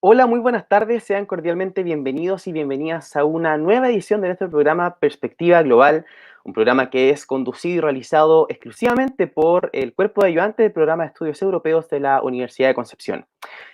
Hola, muy buenas tardes, sean cordialmente bienvenidos y bienvenidas a una nueva edición de nuestro programa Perspectiva Global, un programa que es conducido y realizado exclusivamente por el cuerpo de ayudantes del programa de estudios europeos de la Universidad de Concepción.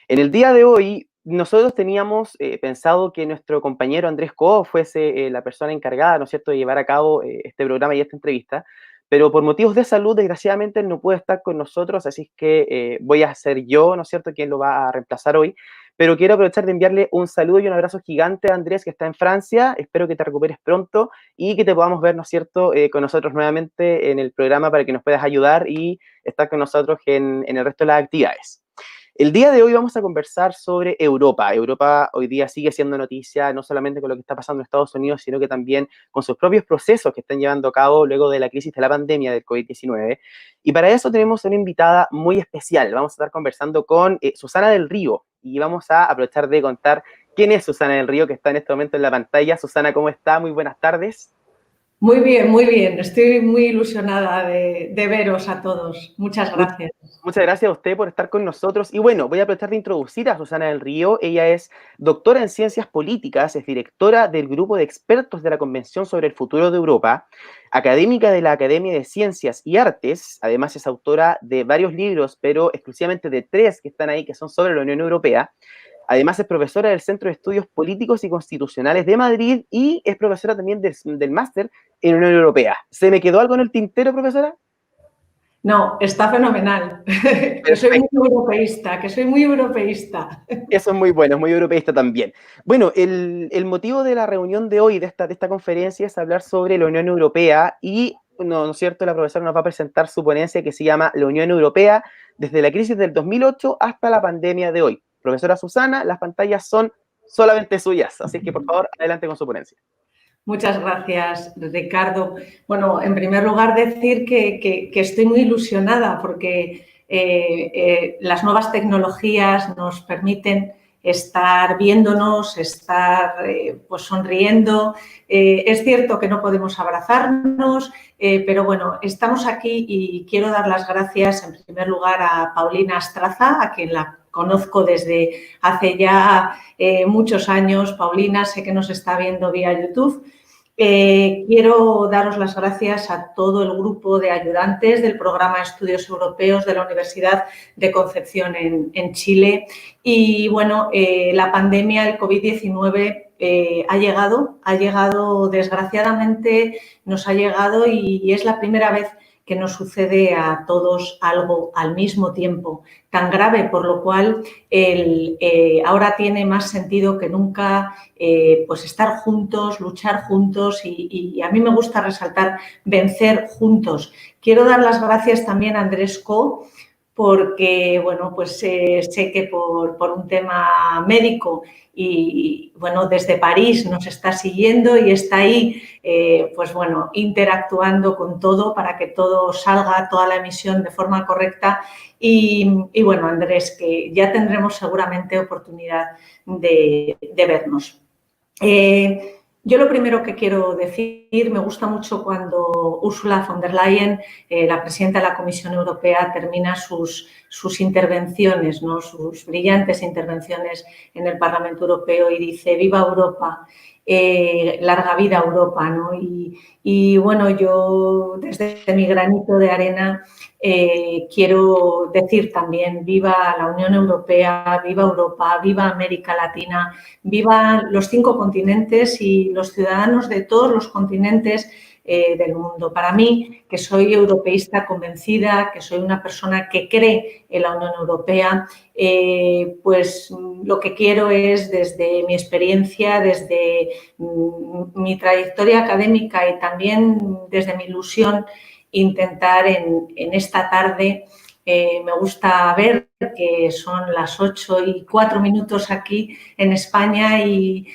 En el día de hoy, nosotros teníamos pensado que nuestro compañero Andrés Cobo fuese la persona encargada, ¿no es cierto?, de llevar a cabo este programa y esta entrevista, pero por motivos de salud, desgraciadamente, él no puede estar con nosotros, así que voy a ser yo, ¿no es cierto?, quien lo va a reemplazar hoy. Pero quiero aprovechar de enviarle un saludo y un abrazo gigante a Andrés, que está en Francia. Espero que te recuperes pronto y que te podamos ver, ¿no es cierto?, con nosotros nuevamente en el programa para que nos puedas ayudar y estar con nosotros en el resto de las actividades. El día de hoy vamos a conversar sobre Europa. Europa hoy día sigue siendo noticia, no solamente con lo que está pasando en Estados Unidos, sino que también con sus propios procesos que están llevando a cabo luego de la crisis de la pandemia del COVID-19. Y para eso tenemos una invitada muy especial. Vamos a estar conversando con Susana del Río y vamos a aprovechar de contar quién es Susana del Río, que está en este momento en la pantalla. Susana, ¿cómo está? Muy buenas tardes. Muy bien, muy bien. Estoy muy ilusionada de veros a todos. Muchas gracias. Muchas gracias a usted por estar con nosotros. Y bueno, voy a aprovechar de introducir a Susana del Río. Ella es doctora en Ciencias Políticas, es directora del grupo de expertos de la Convención sobre el Futuro de Europa, académica de la Academia de Ciencias y Artes. Además es autora de varios libros, pero exclusivamente de 3 que están ahí, que son sobre la Unión Europea. Además es profesora del Centro de Estudios Políticos y Constitucionales de Madrid y es profesora también del máster en Unión Europea. ¿Se me quedó algo en el tintero, profesora? No, está fenomenal. Que soy muy Perfecto. europeísta, que soy muy europeísta. Eso es muy bueno, es muy europeísta también. Bueno, el motivo de la reunión de hoy, de esta conferencia, es hablar sobre la Unión Europea y, no es cierto, la profesora nos va a presentar su ponencia que se llama La Unión Europea desde la crisis del 2008 hasta la pandemia de hoy. Profesora Susana, las pantallas son solamente suyas, así que por favor, adelante con su ponencia. Muchas gracias, Ricardo. Bueno, en primer lugar, decir que estoy muy ilusionada porque las nuevas tecnologías nos permiten estar viéndonos, estar pues sonriendo. Es cierto que no podemos abrazarnos, pero bueno, estamos aquí y quiero dar las gracias en primer lugar a Paulina Astraza, a quien la conozco desde hace ya muchos años. Paulina, sé que nos está viendo vía YouTube. Quiero daros las gracias a todo el grupo de ayudantes del programa de estudios europeos de la Universidad de Concepción en Chile. Y bueno, la pandemia, el COVID-19 ha llegado desgraciadamente, nos ha llegado y es la primera vez que nos sucede a todos algo al mismo tiempo, tan grave, por lo cual ahora tiene más sentido que nunca pues estar juntos, luchar juntos y a mí me gusta resaltar vencer juntos. Quiero dar las gracias también a Andrés Co, porque, bueno, pues sé que por un tema médico y, bueno, desde París nos está siguiendo y está ahí, pues bueno, interactuando con todo para que todo salga, toda la emisión de forma correcta y bueno, Andrés, que ya tendremos seguramente oportunidad de vernos. Yo lo primero que quiero decir, me gusta mucho cuando Ursula von der Leyen, la presidenta de la Comisión Europea, termina sus intervenciones, ¿no? Sus brillantes intervenciones en el Parlamento Europeo y dice «Viva Europa», larga vida Europa, ¿no? Y bueno, yo desde mi granito de arena quiero decir también viva la Unión Europea, viva Europa, viva América Latina, viva los 5 continentes y los ciudadanos de todos los continentes del mundo. Para mí, que soy europeísta convencida, que soy una persona que cree en la Unión Europea, pues lo que quiero es, desde mi experiencia, desde mi trayectoria académica y también desde mi ilusión, intentar en esta tarde, me gusta ver que son las 8:04 aquí en España y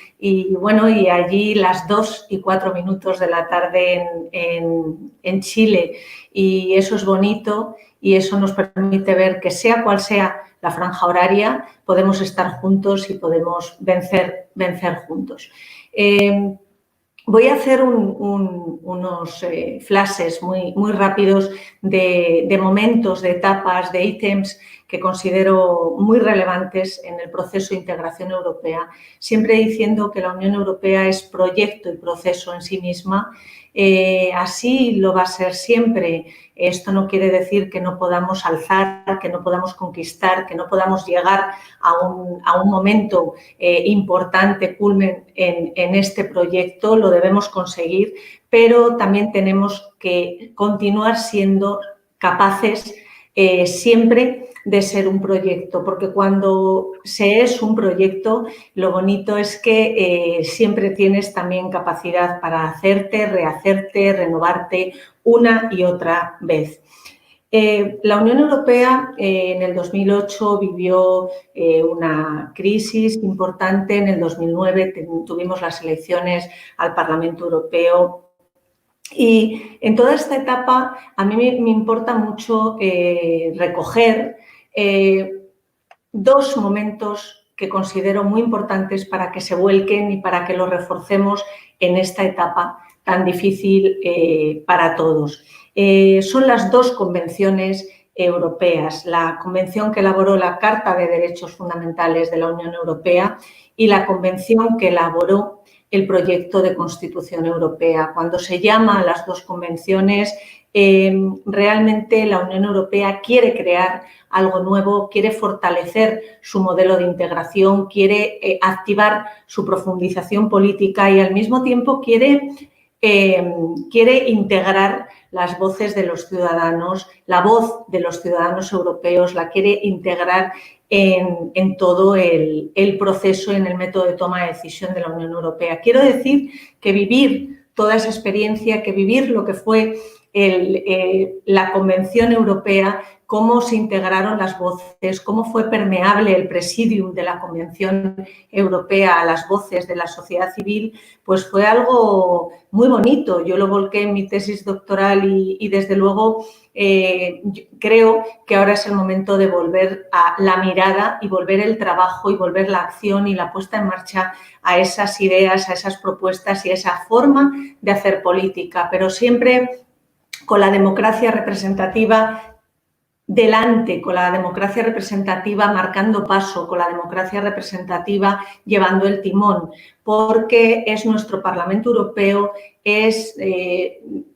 bueno, y allí las 2:04 de la tarde en Chile. Y eso es bonito y eso nos permite ver que sea cual sea la franja horaria, podemos estar juntos y podemos vencer juntos. Voy a hacer unos flashes muy rápidos de momentos, de etapas, de ítems que considero muy relevantes en el proceso de integración europea, siempre diciendo que la Unión Europea es proyecto y proceso en sí misma. Así lo va a ser siempre. Esto no quiere decir que no podamos alzar, que no podamos conquistar, que no podamos llegar a un momento importante, culmen en este proyecto. Lo debemos conseguir, pero también tenemos que continuar siendo capaces siempre de ser un proyecto, porque cuando se es un proyecto, lo bonito es que siempre tienes también capacidad para hacerte, rehacerte, renovarte una y otra vez. La Unión Europea en el 2008 vivió una crisis importante. En el 2009 tuvimos las elecciones al Parlamento Europeo. Y en toda esta etapa a mí me importa mucho recoger dos momentos que considero muy importantes para que se vuelquen y para que los reforcemos en esta etapa tan difícil para todos. Son las dos convenciones europeas, la convención que elaboró la Carta de Derechos Fundamentales de la Unión Europea y la convención que elaboró el proyecto de Constitución Europea. Cuando se llama a las dos convenciones, realmente la Unión Europea quiere crear algo nuevo, quiere fortalecer su modelo de integración, quiere activar su profundización política y al mismo tiempo quiere integrar las voces de los ciudadanos, la voz de los ciudadanos europeos, la quiere integrar en todo el proceso, en el método de toma de decisión de la Unión Europea. Quiero decir que vivir toda esa experiencia, que vivir lo que fue la Convención Europea, cómo se integraron las voces, cómo fue permeable el presidium de la Convención Europea a las voces de la sociedad civil, pues fue algo muy bonito. Yo lo volqué en mi tesis doctoral y desde luego creo que ahora es el momento de volver a la mirada y volver el trabajo y volver la acción y la puesta en marcha a esas ideas, a esas propuestas y a esa forma de hacer política, pero siempre con la democracia representativa delante, con la democracia representativa marcando paso, con la democracia representativa llevando el timón, porque es nuestro Parlamento Europeo, es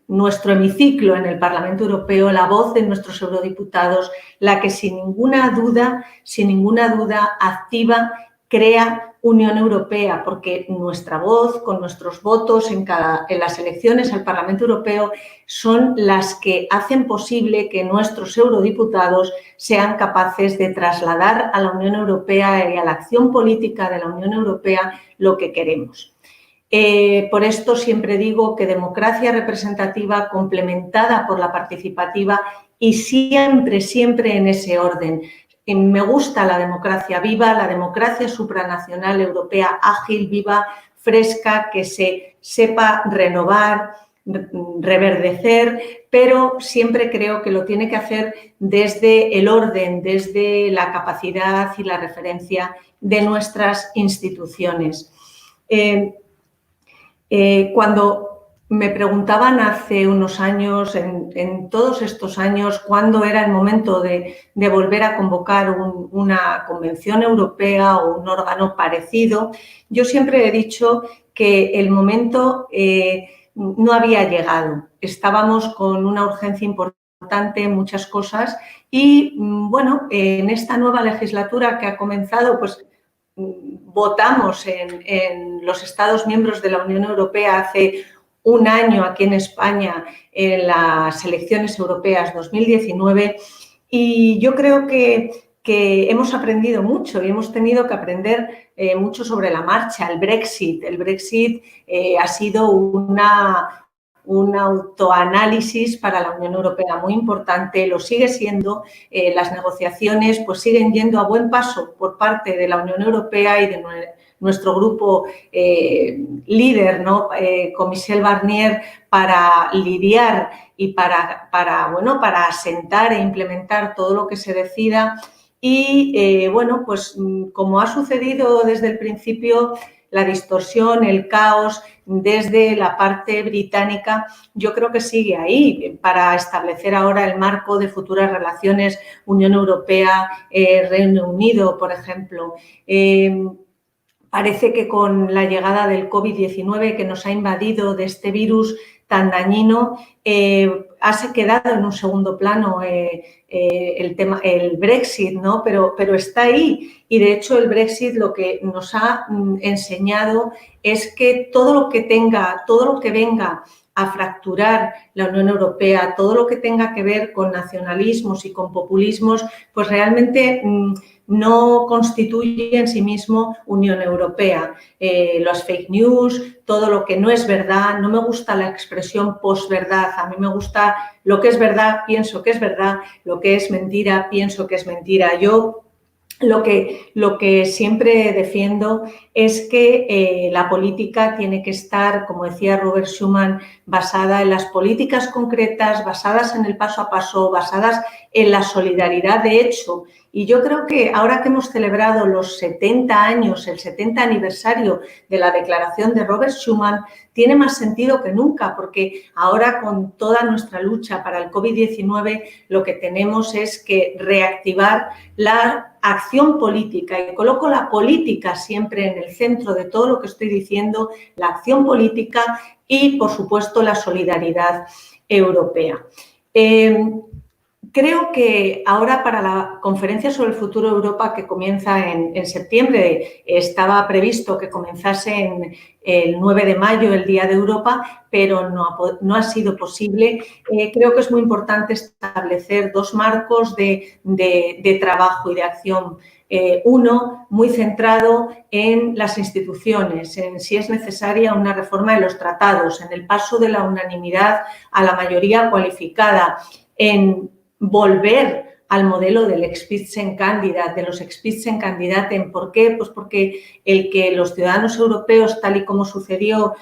nuestro hemiciclo en el Parlamento Europeo, la voz de nuestros eurodiputados, la que sin ninguna duda, activa, crea Unión Europea, porque nuestra voz, con nuestros votos en las elecciones al Parlamento Europeo, son las que hacen posible que nuestros eurodiputados sean capaces de trasladar a la Unión Europea y a la acción política de la Unión Europea lo que queremos. Por esto siempre digo que democracia representativa complementada por la participativa y siempre en ese orden. Me gusta la democracia viva, la democracia supranacional europea ágil, viva, fresca, que se sepa renovar, reverdecer, pero siempre creo que lo tiene que hacer desde el orden, desde la capacidad y la referencia de nuestras instituciones. Cuando me preguntaban hace unos años, en todos estos años, cuándo era el momento de volver a convocar una convención europea o un órgano parecido, yo siempre he dicho que el momento no había llegado. Estábamos con una urgencia importante en muchas cosas y, bueno, en esta nueva legislatura que ha comenzado, pues votamos en los Estados miembros de la Unión Europea hace un año aquí en España en las elecciones europeas 2019 y yo creo que hemos aprendido mucho y hemos tenido que aprender mucho sobre la marcha. El Brexit ha sido un autoanálisis para la Unión Europea muy importante, lo sigue siendo. Las negociaciones pues siguen yendo a buen paso por parte de la Unión Europea y de nuestro grupo líder, ¿no? Con Michel Barnier, para lidiar y para asentar e implementar todo lo que se decida. Y, bueno, pues como ha sucedido desde el principio, la distorsión, el caos desde la parte británica, yo creo que sigue ahí para establecer ahora el marco de futuras relaciones Unión Europea-Reino Unido, por ejemplo. Parece que con la llegada del COVID-19 que nos ha invadido, de este virus tan dañino, ha quedado en un segundo plano el tema, el Brexit, ¿no? Pero está ahí, y de hecho el Brexit lo que nos ha enseñado es que todo lo que venga a fracturar la Unión Europea, todo lo que tenga que ver con nacionalismos y con populismos, pues realmente no constituye en sí mismo Unión Europea. Los fake news, todo lo que no es verdad, no me gusta la expresión posverdad, a mí me gusta lo que es verdad, pienso que es verdad, lo que es mentira, pienso que es mentira. Yo lo que siempre defiendo es que la política tiene que estar, como decía Robert Schuman, basada en las políticas concretas, basadas en el paso a paso, basadas en la solidaridad de hecho. Y yo creo que ahora que hemos celebrado los 70 años, el 70 aniversario de la declaración de Robert Schuman, tiene más sentido que nunca, porque ahora con toda nuestra lucha para el COVID-19 lo que tenemos es que reactivar la acción política, y coloco la política siempre en el centro de todo lo que estoy diciendo, la acción política y, por supuesto, la solidaridad europea. Creo que ahora para la conferencia sobre el futuro de Europa que comienza en septiembre, estaba previsto que comenzase el 9 de mayo, el Día de Europa, pero no ha sido posible. Creo que es muy importante establecer dos marcos de trabajo y de acción. Uno, muy centrado en las instituciones, en si es necesaria una reforma de los tratados, en el paso de la unanimidad a la mayoría cualificada, en volver al modelo del Spitzenkandidat, de los Spitzenkandidaten. ¿Por qué? Pues porque el que los ciudadanos europeos, tal y como sucedió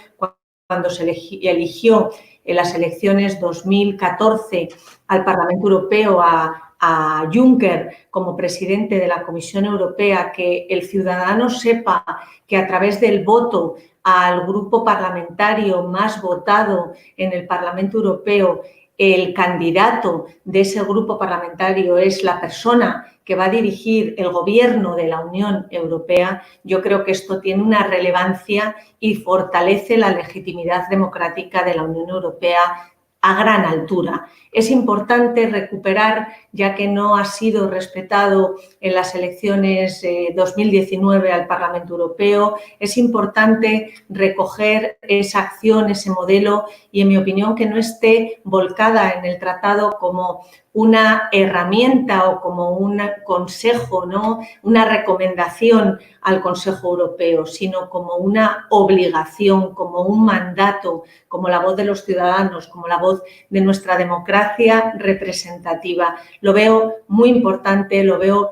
cuando se eligió en las elecciones 2014 al Parlamento Europeo a Juncker como presidente de la Comisión Europea, que el ciudadano sepa que a través del voto al grupo parlamentario más votado en el Parlamento Europeo, el candidato de ese grupo parlamentario es la persona que va a dirigir el gobierno de la Unión Europea, yo creo que esto tiene una relevancia y fortalece la legitimidad democrática de la Unión Europea a gran altura. Es importante recuperar, ya que no ha sido respetado en las elecciones 2019 al Parlamento Europeo, es importante recoger esa acción, ese modelo, y en mi opinión que no esté volcada en el tratado como una herramienta o como un consejo, ¿no? Una recomendación al Consejo Europeo, sino como una obligación, como un mandato, como la voz de los ciudadanos, como la voz de nuestra democracia representativa. Lo veo muy importante, lo veo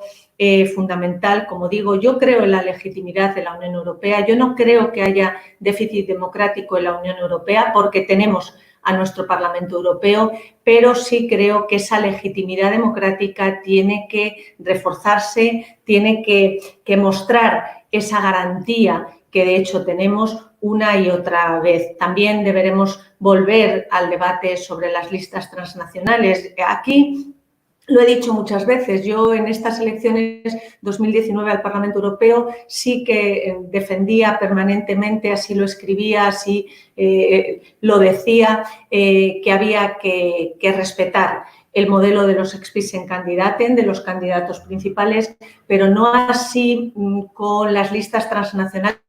fundamental. Como digo, yo creo en la legitimidad de la Unión Europea. Yo no creo que haya déficit democrático en la Unión Europea porque tenemos a nuestro Parlamento Europeo, pero sí creo que esa legitimidad democrática tiene que reforzarse, tiene que mostrar esa garantía que de hecho tenemos una y otra vez. También deberemos volver al debate sobre las listas transnacionales. Aquí lo he dicho muchas veces, yo en estas elecciones 2019 al Parlamento Europeo sí que defendía permanentemente, así lo escribía, así lo decía, que había que respetar el modelo de los Spitzenkandidaten, de los candidatos principales, pero no así con las listas transnacionales.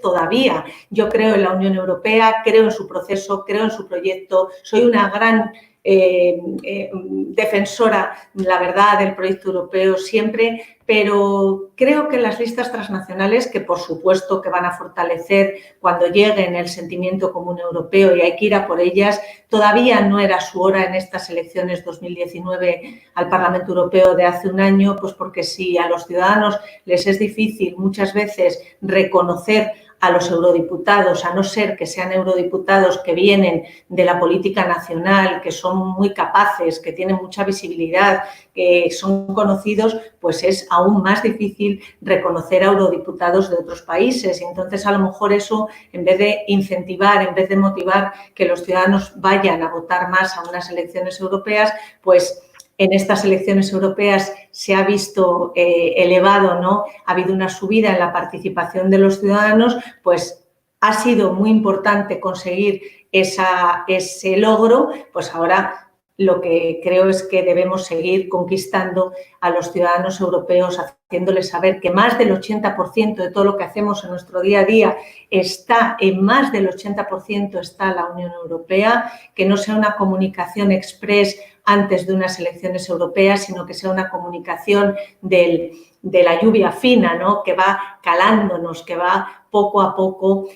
Todavía. Yo creo en la Unión Europea, creo en su proceso, creo en su proyecto, soy una gran defensora, la verdad, del proyecto europeo siempre, pero creo que las listas transnacionales, que por supuesto que van a fortalecer cuando lleguen el sentimiento común europeo y hay que ir a por ellas, todavía no era su hora en estas elecciones 2019 al Parlamento Europeo de hace un año, pues porque si a los ciudadanos les es difícil muchas veces reconocer a los eurodiputados, a no ser que sean eurodiputados que vienen de la política nacional, que son muy capaces, que tienen mucha visibilidad, que son conocidos, pues es aún más difícil reconocer a eurodiputados de otros países. Y entonces, a lo mejor eso, en vez de incentivar, en vez de motivar que los ciudadanos vayan a votar más a unas elecciones europeas, pues en estas elecciones europeas se ha visto elevado, ¿no? Ha habido una subida en la participación de los ciudadanos, pues ha sido muy importante conseguir ese logro, pues ahora lo que creo es que debemos seguir conquistando a los ciudadanos europeos, haciéndoles saber que más del 80% de todo lo que hacemos en nuestro día a día está, en más del 80% está la Unión Europea, que no sea una comunicación express antes de unas elecciones europeas, sino que sea una comunicación de la lluvia fina, ¿no? Que va calándonos, que va poco a poco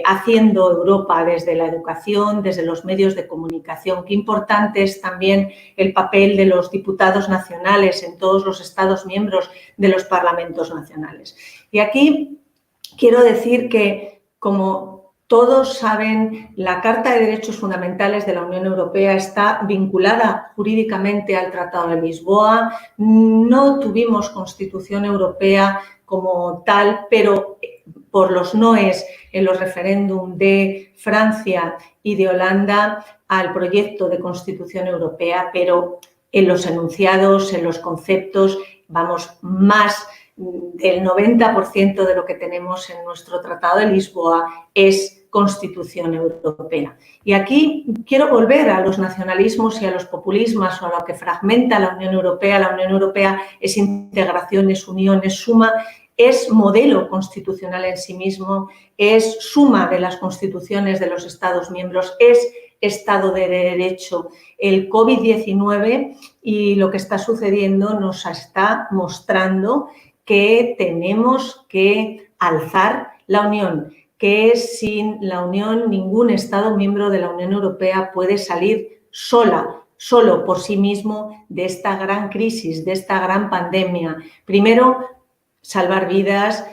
haciendo Europa desde la educación, desde los medios de comunicación. Qué importante es también el papel de los diputados nacionales en todos los Estados miembros de los parlamentos nacionales. Y aquí quiero decir que, como todos saben, la Carta de Derechos Fundamentales de la Unión Europea está vinculada jurídicamente al Tratado de Lisboa. No tuvimos Constitución Europea como tal, pero por los noes en los referéndum de Francia y de Holanda al proyecto de Constitución Europea, pero en los enunciados, en los conceptos, vamos, más del 90% de lo que tenemos en nuestro Tratado de Lisboa es Constitución Europea. Y aquí quiero volver a los nacionalismos y a los populismos o a lo que fragmenta la Unión Europea. La Unión Europea es integración, es unión, es suma, es modelo constitucional en sí mismo, es suma de las constituciones de los Estados miembros, es Estado de Derecho. El COVID-19 y lo que está sucediendo nos está mostrando que tenemos que alzar la unión, que sin la unión ningún Estado miembro de la Unión Europea puede salir solo por sí mismo de esta gran crisis, de esta gran pandemia. Primero, salvar vidas,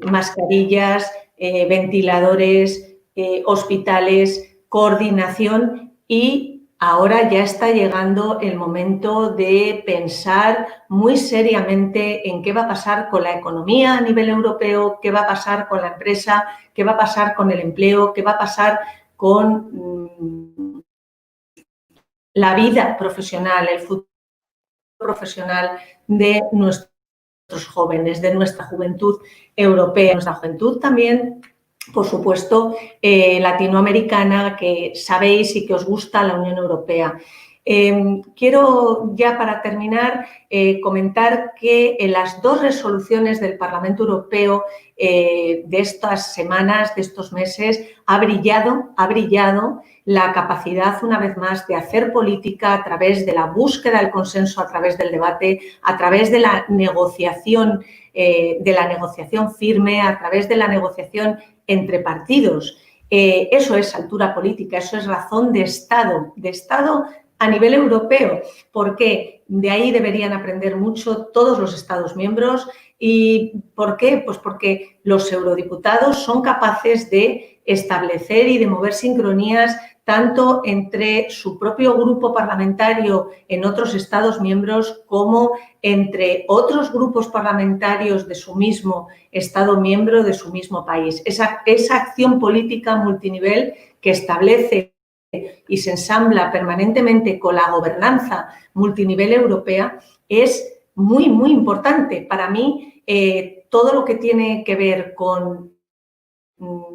mascarillas, ventiladores, hospitales, coordinación, y ahora ya está llegando el momento de pensar muy seriamente en qué va a pasar con la economía a nivel europeo, qué va a pasar con la empresa, qué va a pasar con el empleo, qué va a pasar con la vida profesional, el futuro profesional de nuestros jóvenes, de nuestra juventud europea, nuestra juventud también, por supuesto, latinoamericana, que sabéis y que os gusta la Unión Europea. Quiero ya, para terminar, comentar que en las dos resoluciones del Parlamento Europeo de estas semanas, de estos meses, ha brillado la capacidad, una vez más, de hacer política a través de la búsqueda del consenso, a través del debate, a través de la negociación firme, a través de la negociación entre partidos. Eso es altura política, eso es razón de Estado a nivel europeo, porque de ahí deberían aprender mucho todos los Estados miembros. ¿Y por qué? Pues porque los eurodiputados son capaces de establecer y de mover sincronías tanto entre su propio grupo parlamentario en otros Estados miembros como entre otros grupos parlamentarios de su mismo Estado miembro, de su mismo país. Esa acción política multinivel que establece y se ensambla permanentemente con la gobernanza multinivel europea es muy, muy importante. Para mí, todo lo que tiene que ver con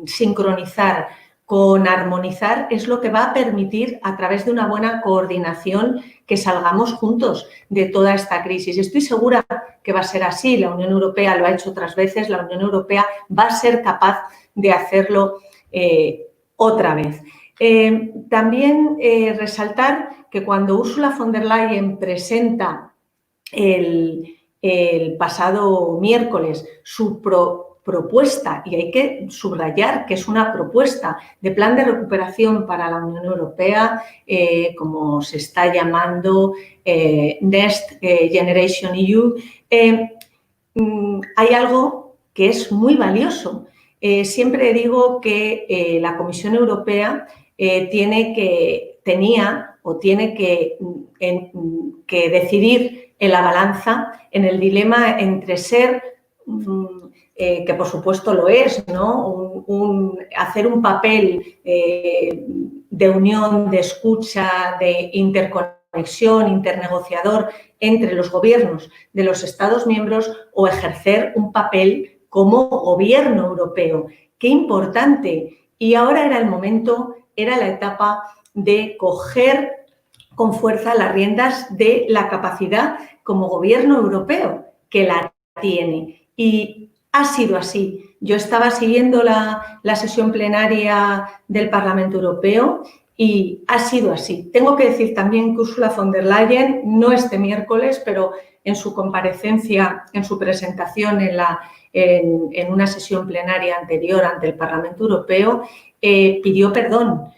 sincronizar, con armonizar, es lo que va a permitir, a través de una buena coordinación, que salgamos juntos de toda esta crisis. Estoy segura que va a ser así. La Unión Europea lo ha hecho otras veces, la Unión Europea va a ser capaz de hacerlo otra vez. También resaltar que cuando Ursula von der Leyen presenta el pasado miércoles su propuesta, y hay que subrayar que es una propuesta de plan de recuperación para la Unión Europea, como se está llamando Next Generation EU, hay algo que es muy valioso. Siempre digo que la Comisión Europea tiene que decidir en la balanza, en el dilema entre ser, que por supuesto lo es, ¿no? Hacer un papel de unión, de escucha, de interconexión, internegociador entre los gobiernos de los Estados miembros, o ejercer un papel como gobierno europeo. ¡Qué importante! Y ahora era el momento, era la etapa de coger con fuerza las riendas de la capacidad como gobierno europeo, que la tiene. Y ha sido así. Yo estaba siguiendo la sesión plenaria del Parlamento Europeo y ha sido así. Tengo que decir también que Ursula von der Leyen, no este miércoles, pero en su comparecencia, en su presentación en una sesión plenaria anterior ante el Parlamento Europeo, pidió perdón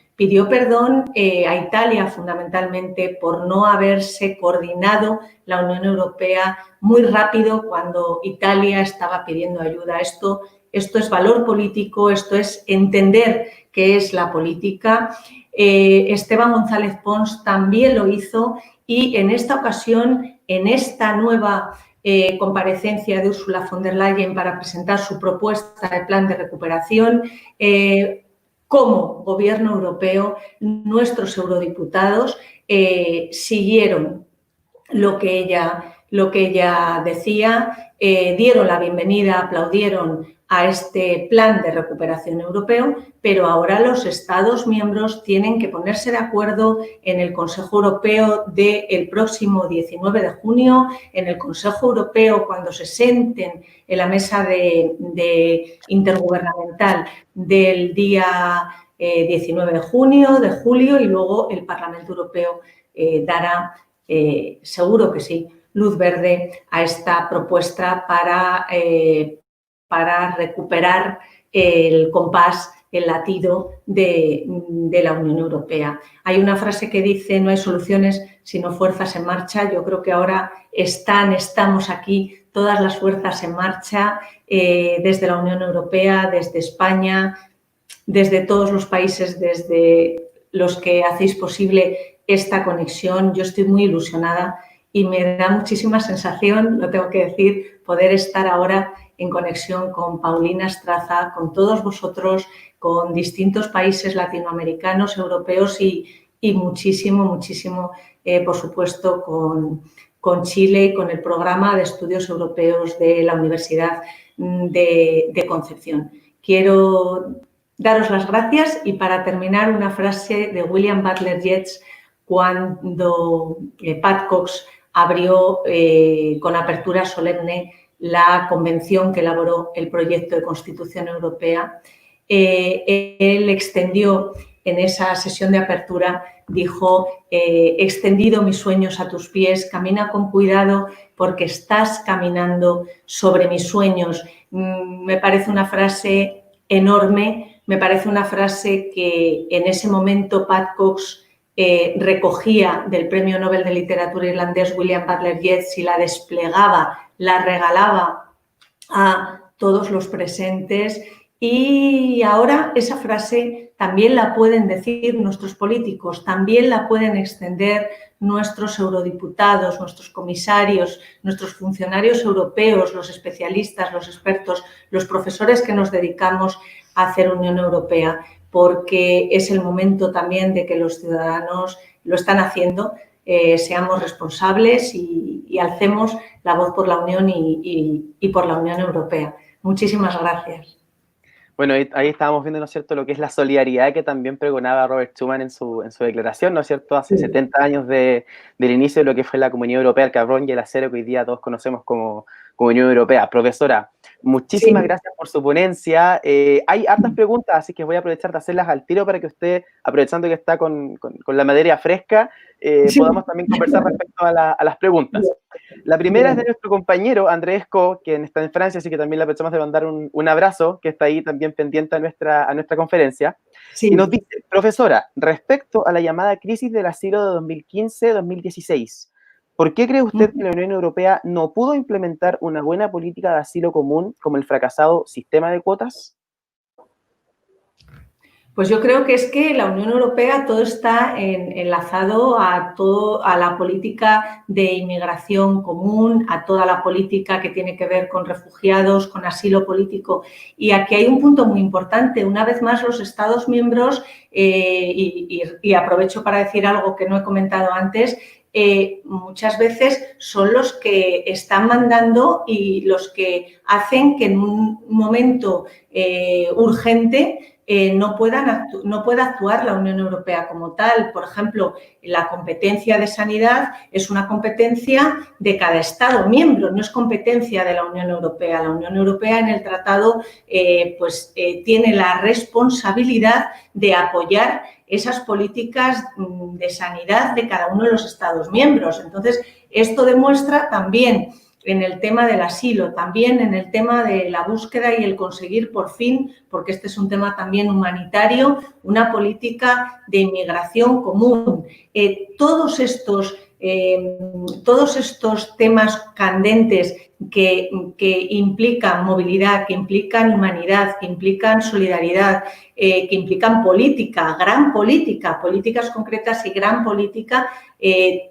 a Italia fundamentalmente por no haberse coordinado la Unión Europea muy rápido cuando Italia estaba pidiendo ayuda. Esto es valor político, esto es entender qué es la política. Esteban González Pons también lo hizo, y en esta ocasión, en esta nueva comparecencia de Ursula von der Leyen para presentar su propuesta de plan de recuperación, como gobierno europeo, nuestros eurodiputados siguieron lo que ella decía, dieron la bienvenida, aplaudieron a este plan de recuperación europeo, pero ahora los Estados miembros tienen que ponerse de acuerdo en el Consejo Europeo del próximo 19 de junio, en el Consejo Europeo cuando se sienten en la mesa de intergubernamental del día 19 de julio, y luego el Parlamento Europeo dará, seguro que sí, luz verde a esta propuesta para recuperar el compás, el latido de la Unión Europea. Hay una frase que dice: no hay soluciones sino fuerzas en marcha. Yo creo que ahora estamos aquí todas las fuerzas en marcha, desde la Unión Europea, desde España, desde todos los países, desde los que hacéis posible esta conexión. Yo estoy muy ilusionada y me da muchísima sensación, lo tengo que decir, poder estar ahora en conexión con Paulina Estraza, con todos vosotros, con distintos países latinoamericanos, europeos y muchísimo, por supuesto, con Chile y con el programa de estudios europeos de la Universidad de Concepción. Quiero daros las gracias, y para terminar, una frase de William Butler Yeats cuando Pat Cox abrió con apertura solemne la convención que elaboró el proyecto de Constitución Europea. Él extendió en esa sesión de apertura, dijo: he extendido mis sueños a tus pies, camina con cuidado porque estás caminando sobre mis sueños. Me parece una frase enorme, me parece una frase que en ese momento Pat Cox recogía del Premio Nobel de Literatura irlandés William Butler Yeats y la desplegaba, la regalaba a todos los presentes. Y ahora esa frase también la pueden decir nuestros políticos, también la pueden extender nuestros eurodiputados, nuestros comisarios, nuestros funcionarios europeos, los especialistas, los expertos, los profesores que nos dedicamos a hacer Unión Europea, porque es el momento también de que los ciudadanos lo están haciendo, seamos responsables y alcemos la voz por la Unión y por la Unión Europea. Muchísimas gracias. Bueno, ahí estábamos viendo, ¿no es cierto?, lo que es la solidaridad que también pregonaba Robert Schuman en su declaración, ¿no es cierto?, hace 70 años del inicio de lo que fue la Comunidad Europea, el carbón y el acero que hoy día todos conocemos como Unión Europea. Profesora, muchísimas gracias por su ponencia. Hay hartas preguntas, así que voy a aprovechar de hacerlas al tiro para que usted, aprovechando que está con la materia fresca, podamos también conversar respecto a las preguntas. La primera es de nuestro compañero Andrés Co, quien está en Francia, así que también le aprovechamos de mandar un abrazo, que está ahí también pendiente a nuestra conferencia. Y nos dice: profesora, respecto a la llamada crisis del asilo de 2015-2016, ¿Por qué cree usted que la Unión Europea no pudo implementar una buena política de asilo común como el fracasado sistema de cuotas? Pues yo creo que es que la Unión Europea todo está enlazado a la política de inmigración común, a toda la política que tiene que ver con refugiados, con asilo político. Y aquí hay un punto muy importante. Una vez más, los Estados miembros, y aprovecho para decir algo que no he comentado antes, muchas veces son los que están mandando y los que hacen que en un momento urgente no pueda actuar la Unión Europea como tal. Por ejemplo, la competencia de sanidad es una competencia de cada Estado miembro, no es competencia de la Unión Europea. La Unión Europea en el tratado tiene la responsabilidad de apoyar esas políticas de sanidad de cada uno de los Estados miembros. Entonces, esto demuestra también en el tema del asilo, también en el tema de la búsqueda y el conseguir por fin, porque este es un tema también humanitario, una política de inmigración común. Todos estos temas candentes que implican movilidad, que implican humanidad, que implican solidaridad, que implican política, gran política, políticas concretas y gran política,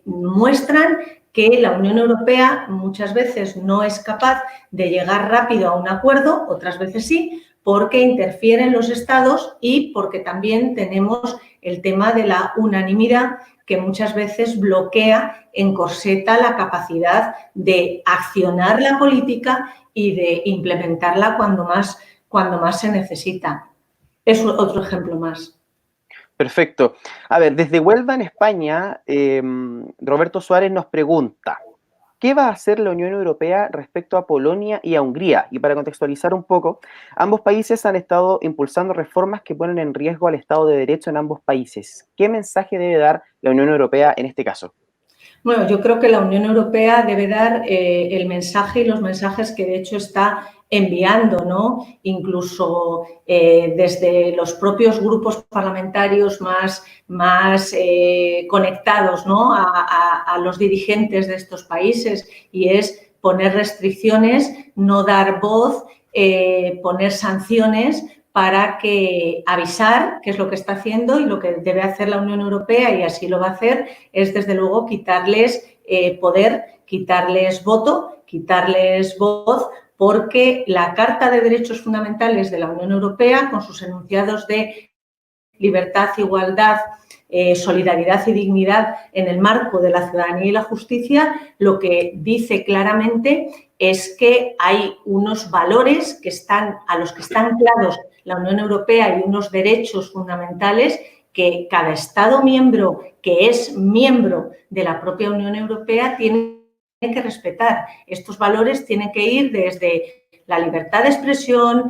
muestran que la Unión Europea muchas veces no es capaz de llegar rápido a un acuerdo, otras veces sí, porque interfieren los Estados y porque también tenemos el tema de la unanimidad que muchas veces bloquea, encorseta la capacidad de accionar la política y de implementarla cuando más se necesita. Es otro ejemplo más. Perfecto. A ver, desde Huelva, en España, Roberto Suárez nos pregunta, ¿qué va a hacer la Unión Europea respecto a Polonia y a Hungría? Y para contextualizar un poco, ambos países han estado impulsando reformas que ponen en riesgo al Estado de Derecho en ambos países. ¿Qué mensaje debe dar la Unión Europea en este caso? Bueno, yo creo que la Unión Europea debe dar el mensaje y los mensajes que de hecho está enviando, ¿no? Incluso desde los propios grupos parlamentarios más conectados, ¿no? a los dirigentes de estos países, y es poner restricciones, no dar voz, poner sanciones para que avisar qué es lo que está haciendo, y lo que debe hacer la Unión Europea, y así lo va a hacer, es desde luego quitarles poder, quitarles voto, quitarles voz, porque la Carta de Derechos Fundamentales de la Unión Europea, con sus enunciados de libertad, igualdad, solidaridad y dignidad en el marco de la ciudadanía y la justicia, lo que dice claramente es que hay unos valores a los que están anclados la Unión Europea, y unos derechos fundamentales que cada Estado miembro que es miembro de la propia Unión Europea tiene que respetar. Estos valores tienen que ir desde la libertad de expresión,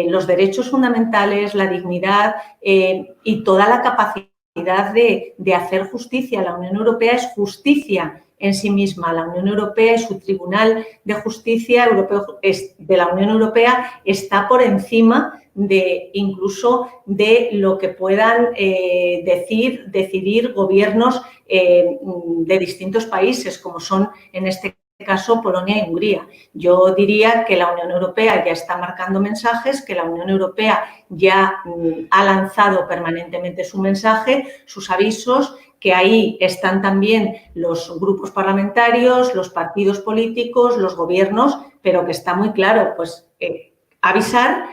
los derechos fundamentales, la dignidad y toda la capacidad de hacer justicia. La Unión Europea es justicia en sí misma. La Unión Europea y su Tribunal de Justicia de la Unión Europea está por encima incluso de lo que puedan decidir gobiernos de distintos países, como son en este caso Polonia y Hungría. Yo diría que la Unión Europea ya está marcando mensajes, que la Unión Europea ya ha lanzado permanentemente su mensaje, sus avisos, que ahí están también los grupos parlamentarios, los partidos políticos, los gobiernos, pero que está muy claro, pues avisar,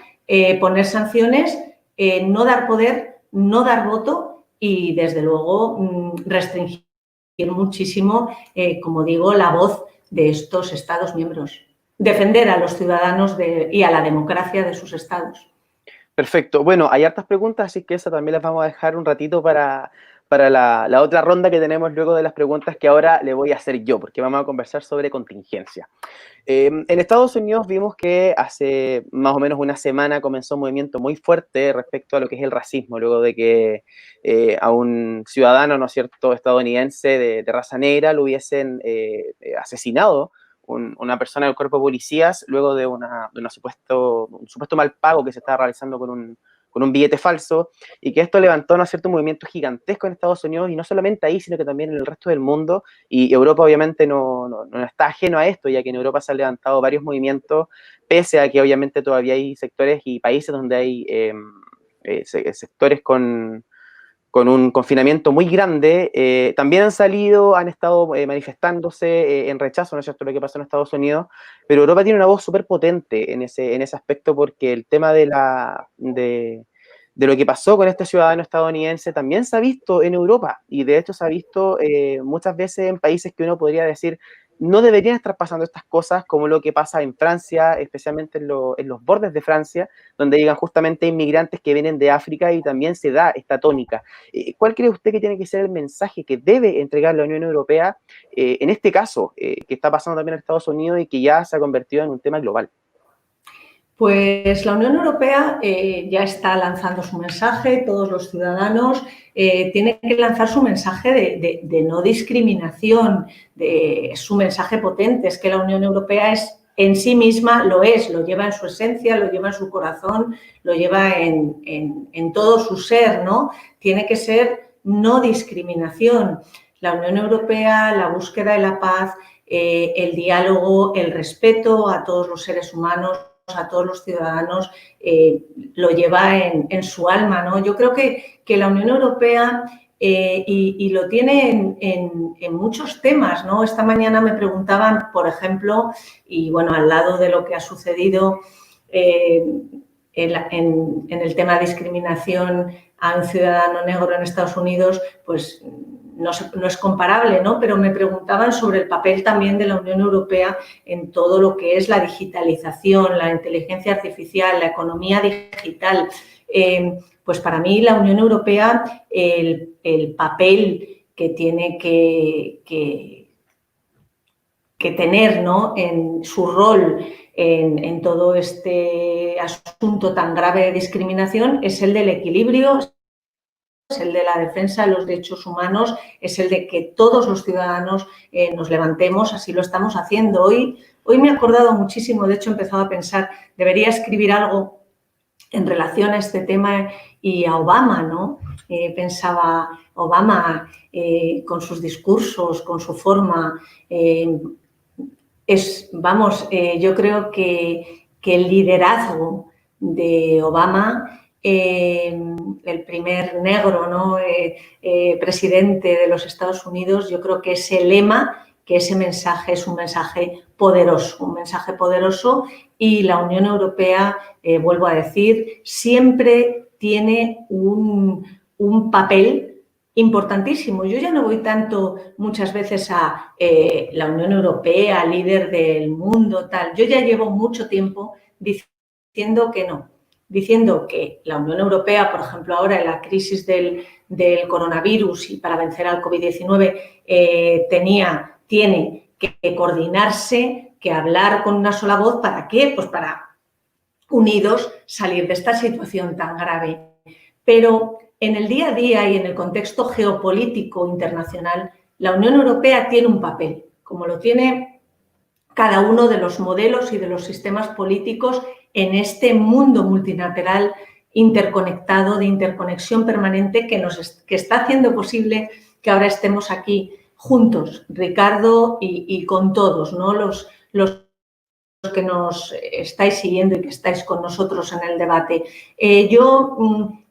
poner sanciones, no dar poder, no dar voto y, desde luego, restringir muchísimo, como digo, la voz de estos Estados miembros. Defender a los ciudadanos y a la democracia de sus Estados. Perfecto. Bueno, hay hartas preguntas, así que esa también las vamos a dejar un ratito para la otra ronda que tenemos luego de las preguntas que ahora le voy a hacer yo, porque vamos a conversar sobre contingencia. En Estados Unidos vimos que hace más o menos una semana comenzó un movimiento muy fuerte respecto a lo que es el racismo, luego de que a un ciudadano, ¿no es cierto?, estadounidense de raza negra lo hubiesen asesinado una persona del cuerpo de policías luego de un supuesto mal pago que se estaba realizando con un billete falso, y que esto levantó un cierto movimiento gigantesco en Estados Unidos, y no solamente ahí, sino que también en el resto del mundo, y Europa obviamente no está ajeno a esto, ya que en Europa se han levantado varios movimientos, pese a que obviamente todavía hay sectores y países donde hay sectores con un confinamiento muy grande, también han estado manifestándose en rechazo, ¿no es cierto?, lo que pasó en Estados Unidos, pero Europa tiene una voz súper potente en ese aspecto, porque el tema de lo que pasó con este ciudadano estadounidense también se ha visto en Europa, y de hecho se ha visto muchas veces en países que uno podría decir no deberían estar pasando estas cosas, como lo que pasa en Francia, especialmente en los bordes de Francia, donde llegan justamente inmigrantes que vienen de África, y también se da esta tónica. ¿Cuál cree usted que tiene que ser el mensaje que debe entregar la Unión Europea en este caso, que está pasando también en Estados Unidos y que ya se ha convertido en un tema global? Pues la Unión Europea ya está lanzando su mensaje, todos los ciudadanos tienen que lanzar su mensaje de no discriminación, su mensaje potente, es que la Unión Europea es en sí misma, lo lleva en su esencia, lo lleva en su corazón, lo lleva en todo su ser, ¿no? Tiene que ser no discriminación. La Unión Europea, la búsqueda de la paz, el diálogo, el respeto a todos los seres humanos, a todos los ciudadanos, lo lleva en su alma, ¿no? Yo creo que la Unión Europea, y lo tiene en muchos temas, ¿no? Esta mañana me preguntaban, por ejemplo, y bueno, al lado de lo que ha sucedido en el tema de discriminación a un ciudadano negro en Estados Unidos, pues no es comparable, ¿no? Pero me preguntaban sobre el papel también de la Unión Europea en todo lo que es la digitalización, la inteligencia artificial, la economía digital. Pues para mí la Unión Europea, el papel que tiene que tener, ¿no?, en su rol en todo este asunto tan grave de discriminación es el del equilibrio, es el de la defensa de los derechos humanos, es el de que todos los ciudadanos nos levantemos, así lo estamos haciendo. Hoy me he acordado muchísimo, de hecho he empezado a pensar, debería escribir algo en relación a este tema y a Obama, ¿no? Pensaba, Obama con sus discursos, con su forma, yo creo que el liderazgo de Obama, el primer negro, ¿no?, presidente de los Estados Unidos, yo creo que ese lema, que ese mensaje es un mensaje poderoso, y la Unión Europea, vuelvo a decir, siempre tiene un papel importantísimo. Yo ya no voy tanto muchas veces a la Unión Europea, líder del mundo, tal. Yo ya llevo mucho tiempo diciendo que no, diciendo que la Unión Europea, por ejemplo, ahora en la crisis del coronavirus y para vencer al COVID-19, tiene que coordinarse, que hablar con una sola voz. ¿Para qué? Pues para, unidos, salir de esta situación tan grave. Pero en el día a día y en el contexto geopolítico internacional, la Unión Europea tiene un papel, como lo tiene cada uno de los modelos y de los sistemas políticos en este mundo multilateral interconectado, de interconexión permanente, que está haciendo posible que ahora estemos aquí juntos, Ricardo, y con todos, ¿no?, los que nos estáis siguiendo y que estáis con nosotros en el debate.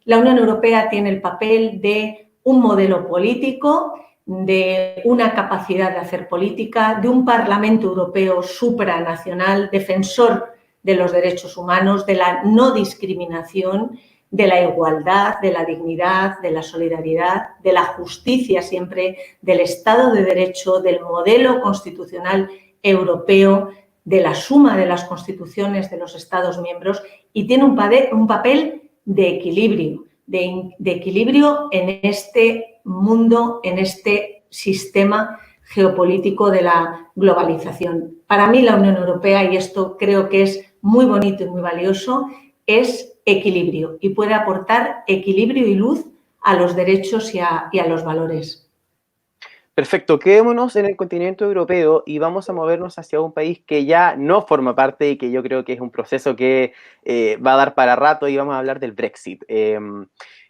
La Unión Europea tiene el papel de un modelo político, de una capacidad de hacer política, de un Parlamento Europeo supranacional, defensor de los derechos humanos, de la no discriminación, de la igualdad, de la dignidad, de la solidaridad, de la justicia siempre, del Estado de Derecho, del modelo constitucional europeo, de la suma de las constituciones de los Estados miembros, y tiene un papel de equilibrio, de equilibrio en este mundo, en este sistema geopolítico de la globalización. Para mí la Unión Europea, y esto creo que es muy bonito y muy valioso, es equilibrio, y puede aportar equilibrio y luz a los derechos y a los valores. Perfecto, quedémonos en el continente europeo y vamos a movernos hacia un país que ya no forma parte y que yo creo que es un proceso que va a dar para rato y vamos a hablar del Brexit.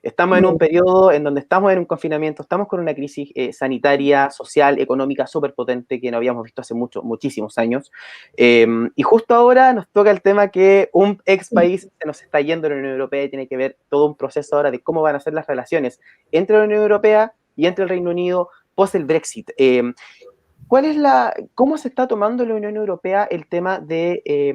Estamos en un periodo en donde estamos en un confinamiento, estamos con una crisis sanitaria, social, económica súper potente que no habíamos visto hace muchísimos años. Y justo ahora nos toca el tema que un ex país se nos está yendo de la Unión Europea y tiene que ver todo un proceso ahora de cómo van a ser las relaciones entre la Unión Europea y entre el Reino Unido post el Brexit. ¿Cómo se está tomando la Unión Europea el tema de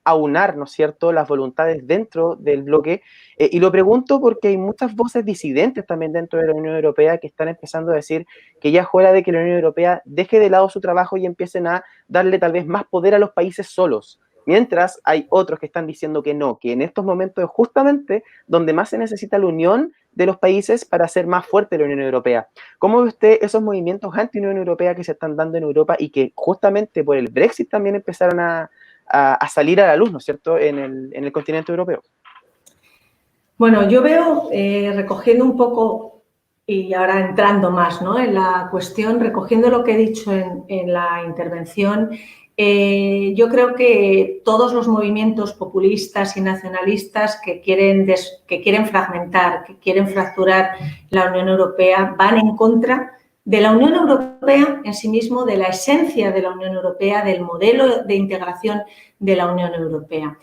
aunar, ¿no es cierto?, las voluntades dentro del bloque? Y lo pregunto porque hay muchas voces disidentes también dentro de la Unión Europea que están empezando a decir que ya es hora de que la Unión Europea deje de lado su trabajo y empiecen a darle tal vez más poder a los países solos. Mientras hay otros que están diciendo que no, que en estos momentos es justamente donde más se necesita la unión de los países para hacer más fuerte la Unión Europea. ¿Cómo ve usted esos movimientos anti-Unión Europea que se están dando en Europa y que justamente por el Brexit también empezaron a salir a la luz, ¿no es cierto?, en el continente europeo? Bueno, yo veo, recogiendo un poco y ahora entrando más, ¿no?, en la cuestión, recogiendo lo que he dicho en la intervención, yo creo que todos los movimientos populistas y nacionalistas que quieren fragmentar, que quieren fracturar la Unión Europea, van en contra de la Unión Europea en sí mismo, de la esencia de la Unión Europea, del modelo de integración de la Unión Europea.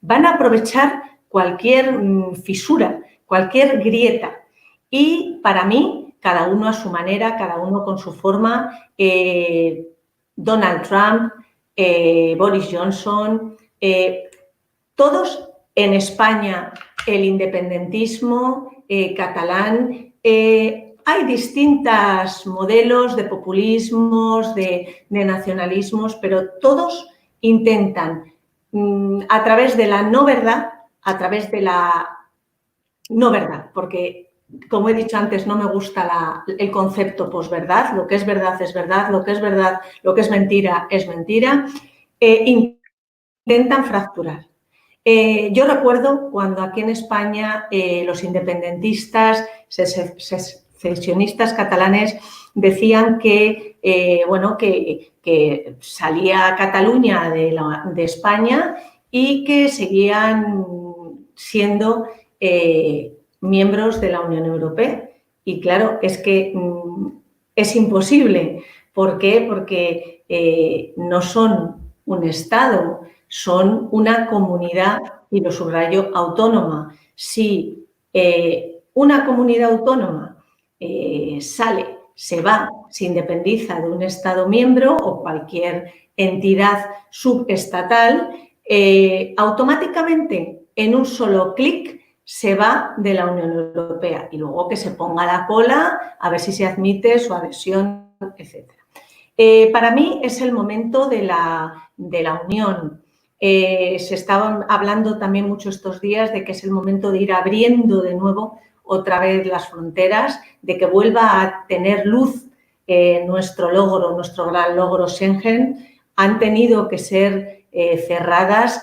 Van a aprovechar cualquier fisura, cualquier grieta. Y para mí, cada uno a su manera, cada uno con su forma, Donald Trump, Boris Johnson, todos en España, el independentismo catalán, hay distintos modelos de populismos, de nacionalismos, pero todos intentan, a través de la no verdad, porque, como he dicho antes, no me gusta el concepto posverdad, lo que es verdad es verdad, lo que es verdad, lo que es mentira, intentan fracturar. Yo recuerdo cuando aquí en España los independentistas, secesionistas catalanes decían que, que salía Cataluña de España y que seguían siendo miembros de la Unión Europea. Y claro, es que es imposible. ¿Por qué? Porque no son un Estado, son una comunidad, y lo subrayo, autónoma. Si una comunidad autónoma se va, se independiza de un Estado miembro o cualquier entidad subestatal, automáticamente, en un solo clic, se va de la Unión Europea y luego que se ponga la cola a ver si se admite su adhesión, etc. Para mí es el momento de la unión. Se estaba hablando también mucho estos días de que es el momento de ir abriendo de nuevo otra vez las fronteras, de que vuelva a tener luz nuestro gran logro Schengen. Han tenido que ser cerradas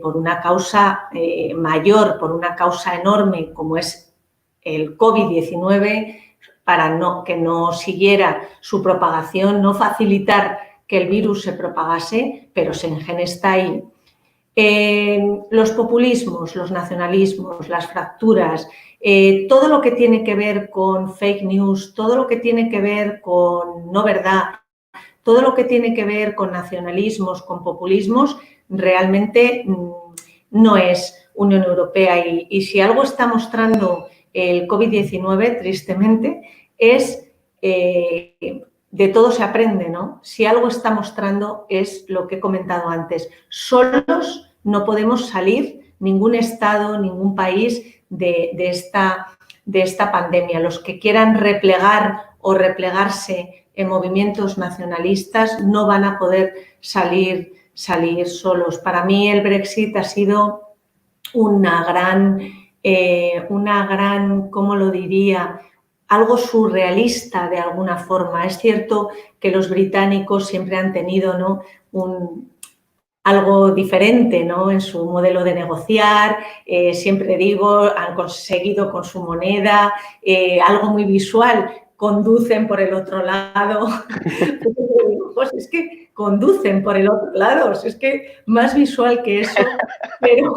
por una causa mayor, por una causa enorme como es el COVID-19, para que no siguiera su propagación, no facilitar que el virus se propagase, pero Schengen está ahí. Los populismos, los nacionalismos, las fracturas, todo lo que tiene que ver con fake news, todo lo que tiene que ver con no verdad, todo lo que tiene que ver con nacionalismos, con populismos, realmente no es Unión Europea. Y si algo está mostrando el COVID-19, tristemente, es de todo se aprende, ¿no? Si algo está mostrando es lo que he comentado antes. Solos no podemos salir, ningún Estado, ningún país, de esta pandemia. Los que quieran replegar o replegarse en movimientos nacionalistas no van a poder salir solos. Para mí el Brexit ha sido una gran, ¿cómo lo diría?, algo surrealista de alguna forma. Es cierto que los británicos siempre han tenido, ¿no?, algo diferente, ¿no?, en su modelo de negociar, siempre digo, han conseguido con su moneda algo muy visual, conducen por el otro lado. Pues es que conducen por el otro lado, es que más visual que eso, pero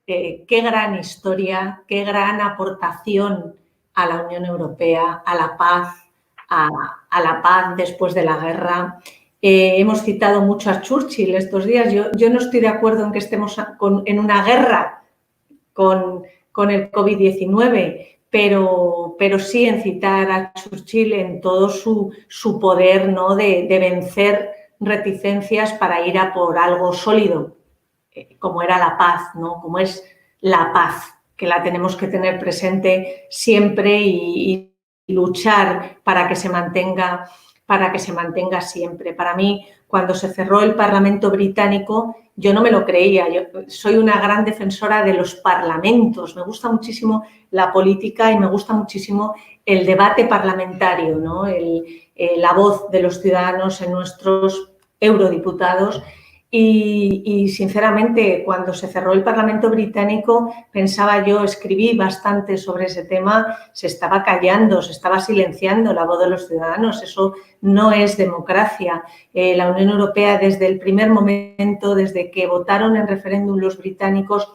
qué gran historia, qué gran aportación a la Unión Europea, a la paz, a la paz después de la guerra. Hemos citado mucho a Churchill estos días. Yo no estoy de acuerdo en que estemos en una guerra con el COVID-19, pero sí en citar a Churchill en todo su poder, ¿no?, de vencer reticencias para ir a por algo sólido, como era la paz, ¿no?, como es la paz, que la tenemos que tener presente siempre y luchar para que se mantenga siempre. Para mí, cuando se cerró el Parlamento británico, yo no me lo creía. Yo soy una gran defensora de los parlamentos. Me gusta muchísimo la política y me gusta muchísimo el debate parlamentario, ¿no? La voz de los ciudadanos en nuestros eurodiputados. Y sinceramente, cuando se cerró el Parlamento británico, pensaba yo, escribí bastante sobre ese tema, se estaba callando, se estaba silenciando la voz de los ciudadanos. Eso no es democracia. La Unión Europea, desde el primer momento, desde que votaron en referéndum los británicos,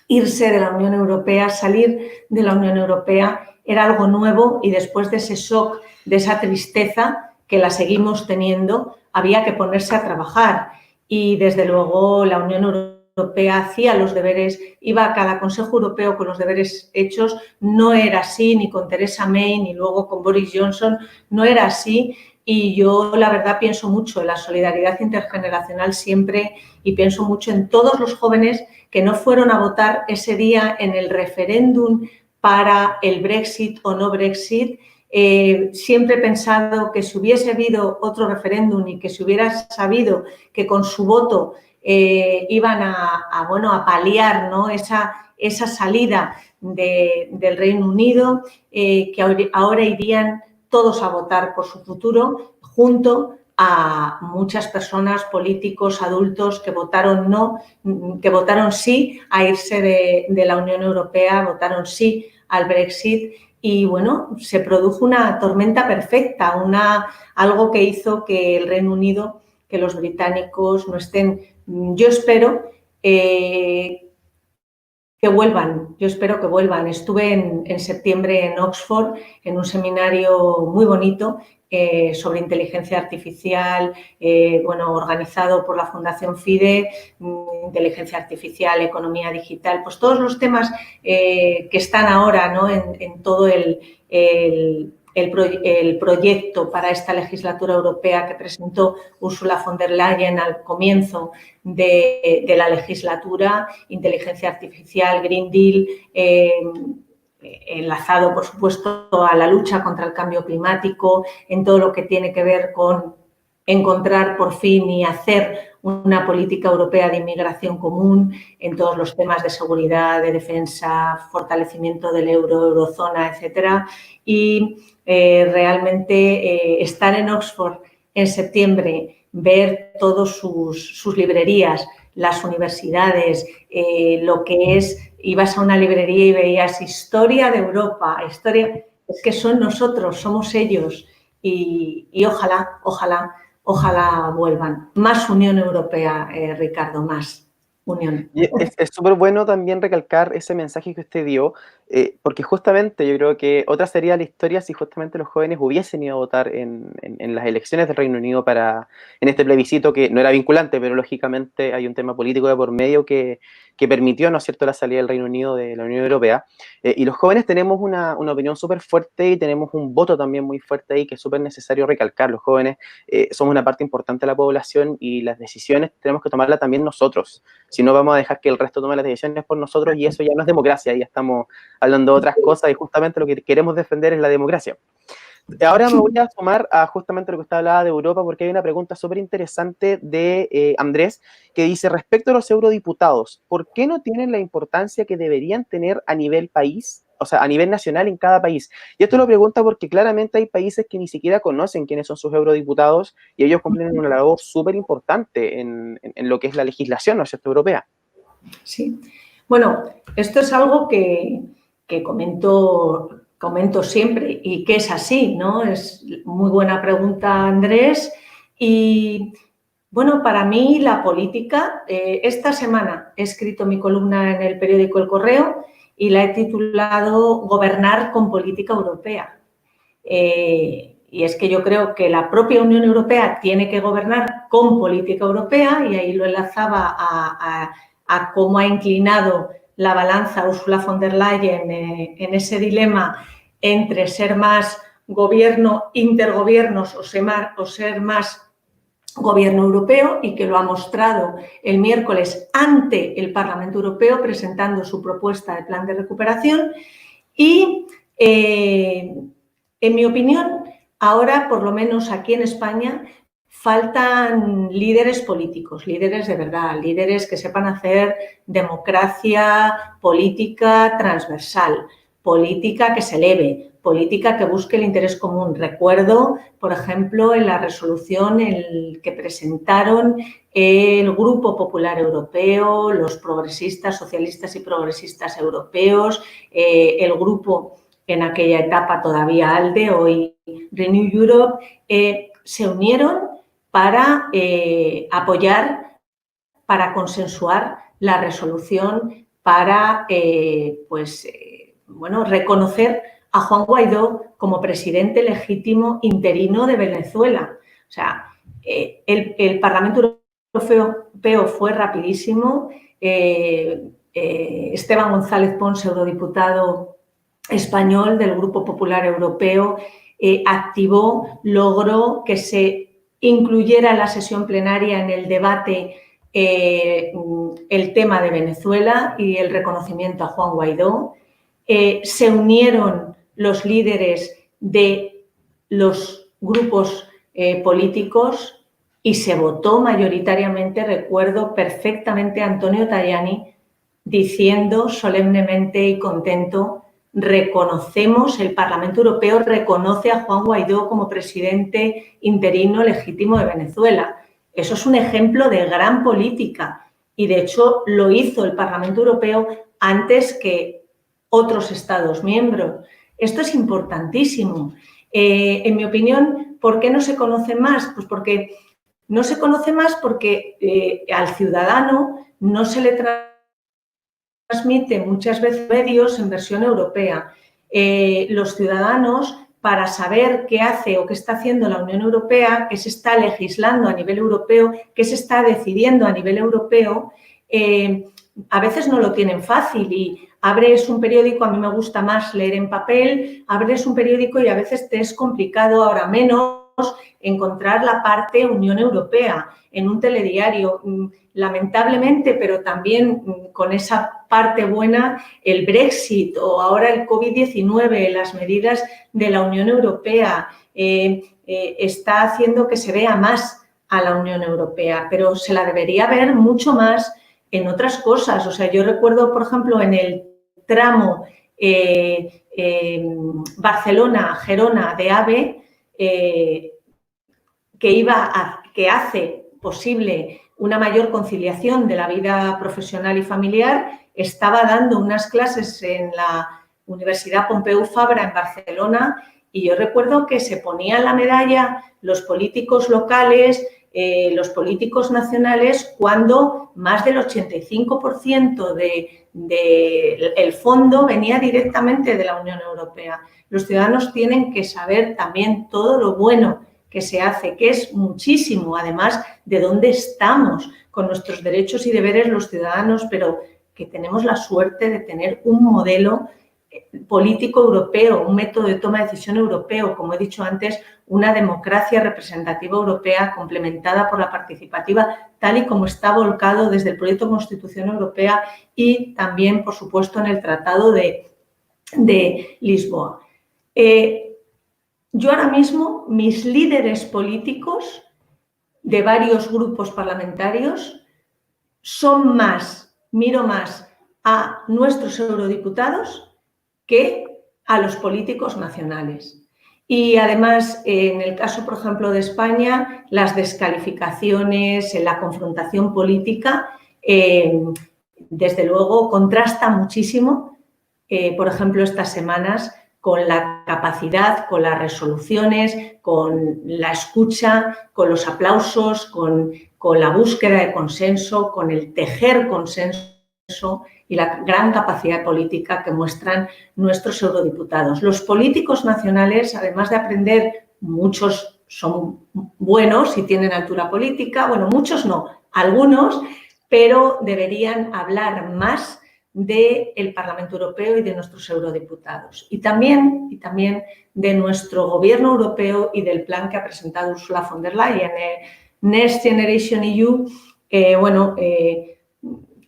irse de la Unión Europea, salir de la Unión Europea, era algo nuevo y después de ese shock, de esa tristeza que la seguimos teniendo, había que ponerse a trabajar. Y, desde luego, la Unión Europea hacía los deberes, iba a cada Consejo Europeo con los deberes hechos. No era así ni con Theresa May ni luego con Boris Johnson, no era así. Y yo, la verdad, pienso mucho en la solidaridad intergeneracional siempre y pienso mucho en todos los jóvenes que no fueron a votar ese día en el referéndum para el Brexit o no Brexit. Siempre he pensado que si hubiese habido otro referéndum y que se hubiera sabido que con su voto iban a paliar, ¿no?, esa salida del Reino Unido, que ahora irían todos a votar por su futuro, junto a muchas personas, políticos, adultos que votaron no, que votaron sí a irse de la Unión Europea, votaron sí al Brexit. Y, bueno, se produjo una tormenta perfecta, algo que hizo que el Reino Unido, que los británicos no estén. Yo espero que vuelvan, Estuve en septiembre en Oxford en un seminario muy bonito sobre inteligencia artificial, organizado por la Fundación FIDE, inteligencia artificial, economía digital, pues todos los temas que están ahora, ¿no?, en todo el proyecto para esta legislatura europea que presentó Ursula von der Leyen al comienzo de la legislatura, inteligencia artificial, Green Deal, enlazado, por supuesto, a la lucha contra el cambio climático, en todo lo que tiene que ver con encontrar por fin y hacer una política europea de inmigración común, en todos los temas de seguridad, de defensa, fortalecimiento del eurozona, etcétera. Y realmente estar en Oxford en septiembre, ver todas sus librerías, las universidades, lo que es, ibas a una librería y veías historia de Europa, historia, es que son nosotros, somos ellos, y ojalá vuelvan. Más Unión Europea, Ricardo, más unión. Y es súper bueno también recalcar ese mensaje que usted dio, porque justamente yo creo que otra sería la historia si justamente los jóvenes hubiesen ido a votar en las elecciones del Reino Unido en este plebiscito que no era vinculante, pero lógicamente hay un tema político de por medio que permitió, ¿no es cierto?, la salida del Reino Unido de la Unión Europea. Y los jóvenes tenemos una opinión súper fuerte y tenemos un voto también muy fuerte ahí que es súper necesario recalcar. Los jóvenes somos una parte importante de la población y las decisiones tenemos que tomarlas también nosotros. Si no, vamos a dejar que el resto tome las decisiones por nosotros y eso ya no es democracia, ya estamos hablando de otras cosas y justamente lo que queremos defender es la democracia. Ahora me voy a sumar a justamente lo que usted hablaba de Europa, porque hay una pregunta súper interesante de Andrés, que dice, respecto a los eurodiputados, ¿por qué no tienen la importancia que deberían tener a nivel país, o sea, a nivel nacional en cada país? Y esto lo pregunta porque claramente hay países que ni siquiera conocen quiénes son sus eurodiputados y ellos cumplen una labor súper importante en lo que es la legislación, ¿no es cierto?, europea. Sí. Bueno, esto es algo que comento comento siempre y que es así, ¿no? Es muy buena pregunta, Andrés. Y bueno, para mí la política, esta semana he escrito mi columna en el periódico El Correo y la he titulado Gobernar con política europea. Y es que yo creo que la propia Unión Europea tiene que gobernar con política europea, y ahí lo enlazaba a cómo ha inclinado la balanza Ursula von der Leyen en ese dilema entre ser más gobierno intergobiernos o ser más gobierno europeo, y que lo ha mostrado el miércoles ante el Parlamento Europeo presentando su propuesta de plan de recuperación. Y en mi opinión, ahora, por lo menos aquí en España, faltan líderes políticos, líderes de verdad, líderes que sepan hacer democracia política transversal, política que se eleve, política que busque el interés común. Recuerdo, por ejemplo, en la resolución que presentaron el Grupo Popular Europeo, los progresistas, socialistas y progresistas europeos, el grupo en aquella etapa todavía ALDE, hoy Renew Europe, se unieron para apoyar, para consensuar la resolución, para reconocer a Juan Guaidó como presidente legítimo interino de Venezuela. O sea, el Parlamento Europeo fue rapidísimo. Esteban González Pons, eurodiputado español del Grupo Popular Europeo, activó, logró que se incluyera en la sesión plenaria en el debate el tema de Venezuela y el reconocimiento a Juan Guaidó. Se unieron los líderes de los grupos políticos y se votó mayoritariamente. Recuerdo perfectamente a Antonio Tajani diciendo solemnemente y contento: reconocemos, el Parlamento Europeo reconoce a Juan Guaidó como presidente interino legítimo de Venezuela. Eso es un ejemplo de gran política y, de hecho, lo hizo el Parlamento Europeo antes que otros Estados miembros. Esto es importantísimo. En mi opinión, ¿por qué no se conoce más? Pues porque no se conoce más porque al ciudadano no se le transmite muchas veces medios en versión europea. Los ciudadanos, para saber qué hace o qué está haciendo la Unión Europea, qué se está legislando a nivel europeo, qué se está decidiendo a nivel europeo, a veces no lo tienen fácil y abres un periódico, a mí me gusta más leer en papel, abres un periódico y a veces te es complicado, ahora menos, encontrar la parte Unión Europea en un telediario. Lamentablemente, pero también con esa parte buena, el Brexit o ahora el COVID-19, las medidas de la Unión Europea, está haciendo que se vea más a la Unión Europea, pero se la debería ver mucho más en otras cosas. O sea, yo recuerdo, por ejemplo, en el tramo Barcelona-Gerona de AVE, que hace posible una mayor conciliación de la vida profesional y familiar, estaba dando unas clases en la Universidad Pompeu Fabra en Barcelona y yo recuerdo que se ponían la medalla los políticos locales, los políticos nacionales, cuando más del 85% del fondo venía directamente de la Unión Europea. Los ciudadanos tienen que saber también todo lo bueno que se hace, que es muchísimo, además de dónde estamos con nuestros derechos y deberes los ciudadanos, pero que tenemos la suerte de tener un modelo político europeo, un método de toma de decisión europeo, como he dicho antes, una democracia representativa europea complementada por la participativa, tal y como está volcado desde el proyecto de Constitución Europea y también, por supuesto, en el Tratado de Lisboa. Yo ahora mismo, mis líderes políticos de varios grupos parlamentarios son más, miro más a nuestros eurodiputados que a los políticos nacionales. Y además, en el caso, por ejemplo, de España, las descalificaciones, la confrontación política, desde luego, contrasta muchísimo. Por ejemplo, estas semanas con la capacidad, con las resoluciones, con la escucha, con los aplausos, con la búsqueda de consenso, con el tejer consenso y la gran capacidad política que muestran nuestros eurodiputados. Los políticos nacionales, además de aprender, muchos son buenos y tienen altura política, bueno, muchos no, algunos, pero deberían hablar más del Parlamento Europeo y de nuestros eurodiputados. Y también de nuestro gobierno europeo y del plan que ha presentado Ursula von der Leyen. Next Generation EU,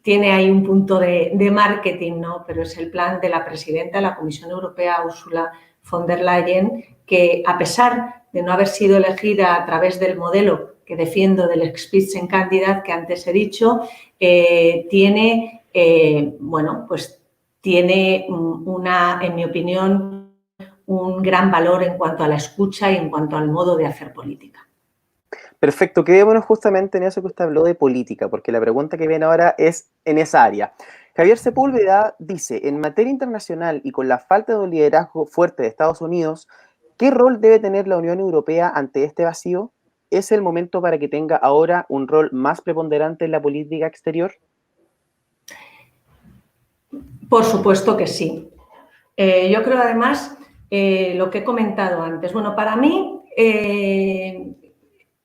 tiene ahí un punto de marketing, ¿no? Pero es el plan de la presidenta de la Comisión Europea, Ursula von der Leyen, que a pesar de no haber sido elegida a través del modelo que defiendo del Spitzenkandidat que antes he dicho, tiene en mi opinión, un gran valor en cuanto a la escucha y en cuanto al modo de hacer política. Perfecto, quedémonos justamente en eso que usted habló de política, porque la pregunta que viene ahora es en esa área. Javier Sepúlveda dice, en materia internacional y con la falta de un liderazgo fuerte de Estados Unidos, ¿qué rol debe tener la Unión Europea ante este vacío? ¿Es el momento para que tenga ahora un rol más preponderante en la política exterior? Por supuesto que sí. Yo creo, además, lo que he comentado antes. Bueno, para mí,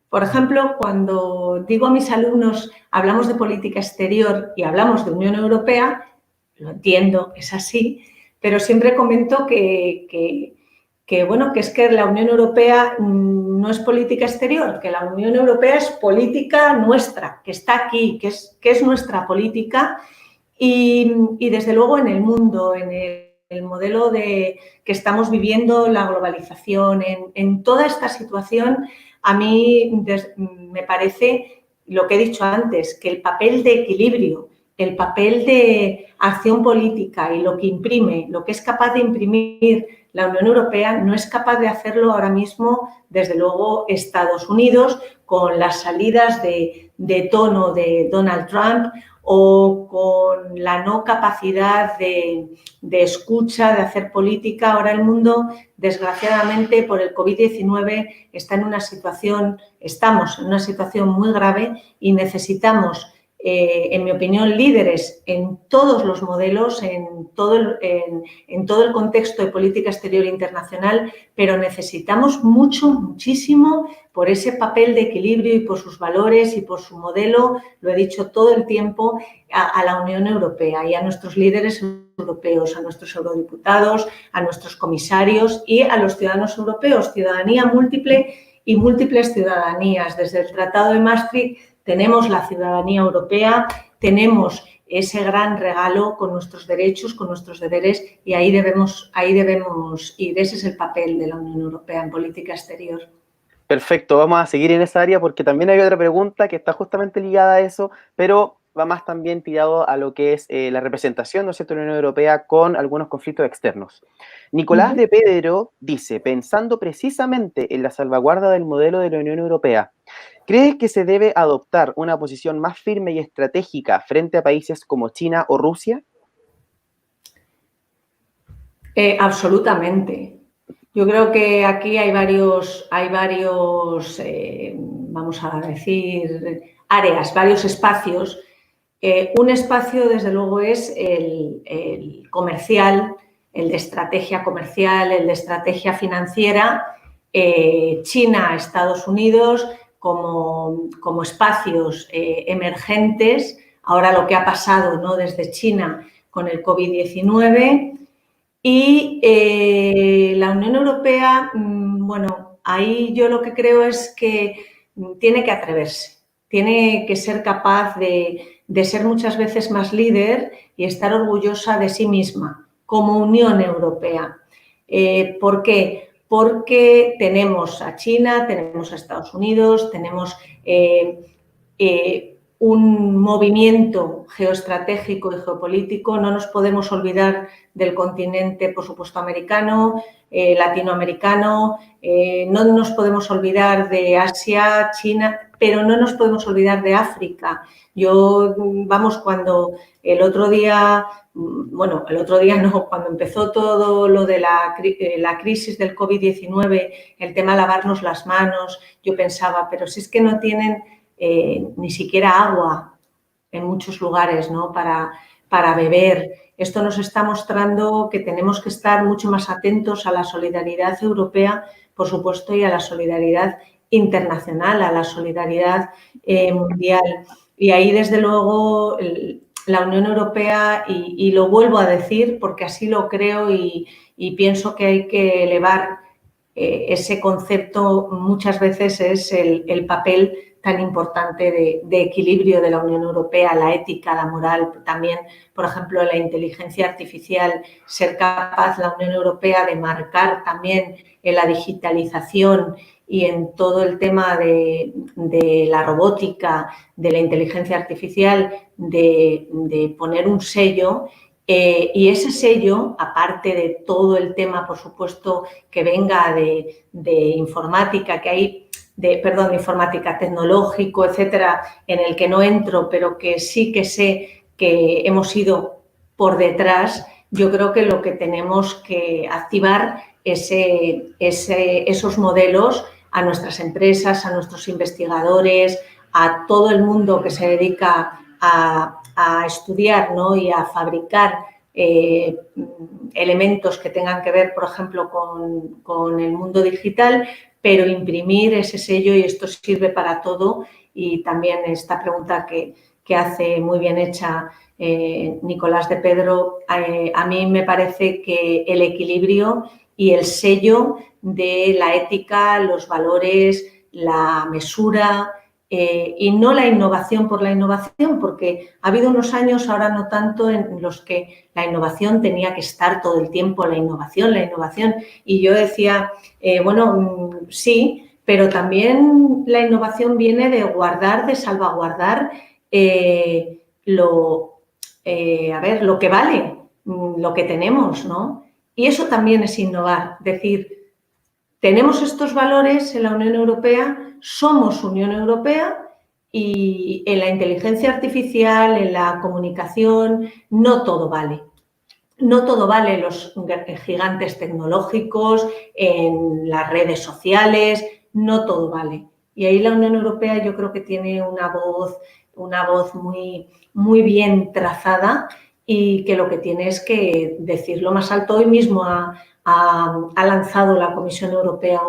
por ejemplo, cuando digo a mis alumnos, hablamos de política exterior y hablamos de Unión Europea, lo entiendo, es así, pero siempre comento que es que la Unión Europea no es política exterior, que la Unión Europea es política nuestra, que está aquí, que es nuestra política y desde luego en el mundo, en el modelo que estamos viviendo, la globalización, en toda esta situación, a mí me parece lo que he dicho antes, que el papel de equilibrio, el papel de acción política y lo que imprime, lo que es capaz de imprimir la Unión Europea, no es capaz de hacerlo ahora mismo, desde luego, Estados Unidos, con las salidas de tono de Donald Trump o con la no capacidad de escucha, de hacer política. Ahora el mundo, desgraciadamente, por el COVID-19 estamos en una situación muy grave y necesitamos, en mi opinión, líderes en todos los modelos, en todo el contexto de política exterior internacional, pero necesitamos muchísimo por ese papel de equilibrio y por sus valores y por su modelo, lo he dicho todo el tiempo, a la Unión Europea y a nuestros líderes europeos, a nuestros eurodiputados, a nuestros comisarios y a los ciudadanos europeos. Ciudadanía múltiple y múltiples ciudadanías. Desde el Tratado de Maastricht tenemos la ciudadanía europea, tenemos ese gran regalo con nuestros derechos, con nuestros deberes y ahí debemos ir. Ese es el papel de la Unión Europea en política exterior. Perfecto, vamos a seguir en esa área porque también hay otra pregunta que está justamente ligada a eso, pero va más también tirado a lo que es la representación, ¿no es cierto?, de la Unión Europea con algunos conflictos externos. Nicolás de Pedro dice, pensando precisamente en la salvaguarda del modelo de la Unión Europea, ¿crees que se debe adoptar una posición más firme y estratégica frente a países como China o Rusia? Absolutamente. Yo creo que aquí hay varios vamos a decir, áreas, varios espacios. Un espacio, desde luego, es el comercial, el de estrategia comercial, el de estrategia financiera. China, Estados Unidos, como espacios emergentes. Ahora lo que ha pasado, ¿no?, desde China con el COVID-19. Y la Unión Europea, bueno, ahí yo lo que creo es que tiene que atreverse, tiene que ser capaz de ser muchas veces más líder y estar orgullosa de sí misma como Unión Europea. ¿Por qué? Porque tenemos a China, tenemos a Estados Unidos, tenemos un movimiento geoestratégico y geopolítico. No nos podemos olvidar del continente, por supuesto, americano, latinoamericano, no nos podemos olvidar de Asia, China, pero no nos podemos olvidar de África. Cuando el otro día, cuando empezó todo lo de la crisis del COVID-19, el tema de lavarnos las manos, yo pensaba, pero si es que no tienen ni siquiera agua en muchos lugares, ¿no?, para beber. Esto nos está mostrando que tenemos que estar mucho más atentos a la solidaridad europea, por supuesto, y a la solidaridad internacional, a la solidaridad mundial. Y ahí, desde luego, la Unión Europea, y lo vuelvo a decir porque así lo creo y pienso que hay que elevar ese concepto, muchas veces es el papel tan importante de equilibrio de la Unión Europea, la ética, la moral, también, por ejemplo, la inteligencia artificial, ser capaz la Unión Europea de marcar también en la digitalización y en todo el tema de la robótica, de la inteligencia artificial, de poner un sello. Y ese sello, aparte de todo el tema, por supuesto, que venga de informática, de informática, tecnológico, etcétera, en el que no entro, pero que sí que sé que hemos ido por detrás, yo creo que lo que tenemos que activar es esos modelos a nuestras empresas, a nuestros investigadores, a todo el mundo que se dedica a estudiar, ¿no?, y a fabricar elementos que tengan que ver, por ejemplo, con el mundo digital, pero imprimir ese sello, y esto sirve para todo. Y también esta pregunta que hace muy bien hecha Nicolás de Pedro, a mí me parece que el equilibrio y el sello de la ética, los valores, la mesura, y no la innovación por la innovación, porque ha habido unos años, ahora no tanto, en los que la innovación tenía que estar todo el tiempo, la innovación, y yo decía, sí, pero también la innovación viene de guardar, de salvaguardar lo que vale, lo que tenemos, ¿no? Y eso también es innovar, decir, tenemos estos valores en la Unión Europea, somos Unión Europea, y en la inteligencia artificial, en la comunicación, no todo vale. No todo vale los gigantes tecnológicos, en las redes sociales, no todo vale. Y ahí la Unión Europea yo creo que tiene una voz muy, muy bien trazada, y que lo que tiene es que decirlo más alto. Hoy mismo ha lanzado la Comisión Europea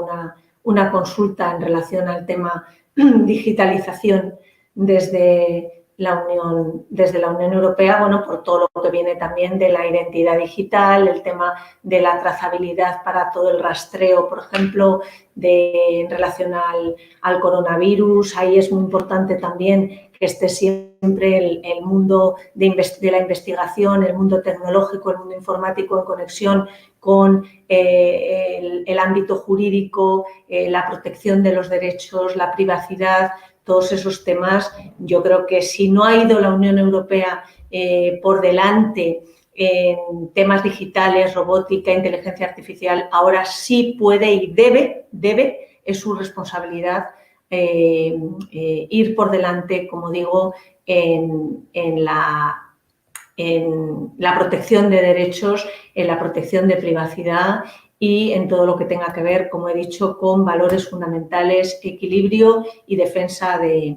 una consulta en relación al tema digitalización desde la Unión Europea, por todo lo que viene también de la identidad digital, el tema de la trazabilidad para todo el rastreo, por ejemplo, en relación al coronavirus. Ahí es muy importante también que esté siempre el mundo de la investigación, el mundo tecnológico, el mundo informático en conexión con el ámbito jurídico, la protección de los derechos, la privacidad. Todos esos temas, yo creo que si no ha ido la Unión Europea por delante en temas digitales, robótica, inteligencia artificial, ahora sí puede y debe, es su responsabilidad ir por delante, como digo, en la protección de derechos, en la protección de privacidad y en todo lo que tenga que ver, como he dicho, con valores fundamentales, equilibrio y defensa de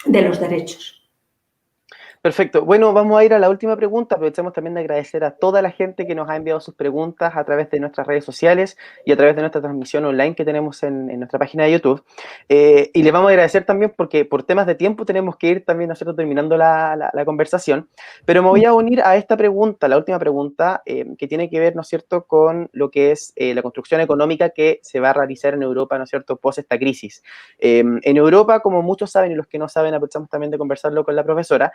los derechos. Perfecto. Bueno, vamos a ir a la última pregunta. Aprovechamos también de agradecer a toda la gente que nos ha enviado sus preguntas a través de nuestras redes sociales y a través de nuestra transmisión online que tenemos en nuestra página de YouTube. Y les vamos a agradecer también porque por temas de tiempo tenemos que ir también nosotros terminando la conversación. Pero me voy a unir a esta pregunta, la última pregunta, que tiene que ver, ¿no es cierto?, con lo que es la construcción económica que se va a realizar en Europa, ¿no es cierto?, post esta crisis. En Europa, como muchos saben, y los que no saben, aprovechamos también de conversarlo con la profesora,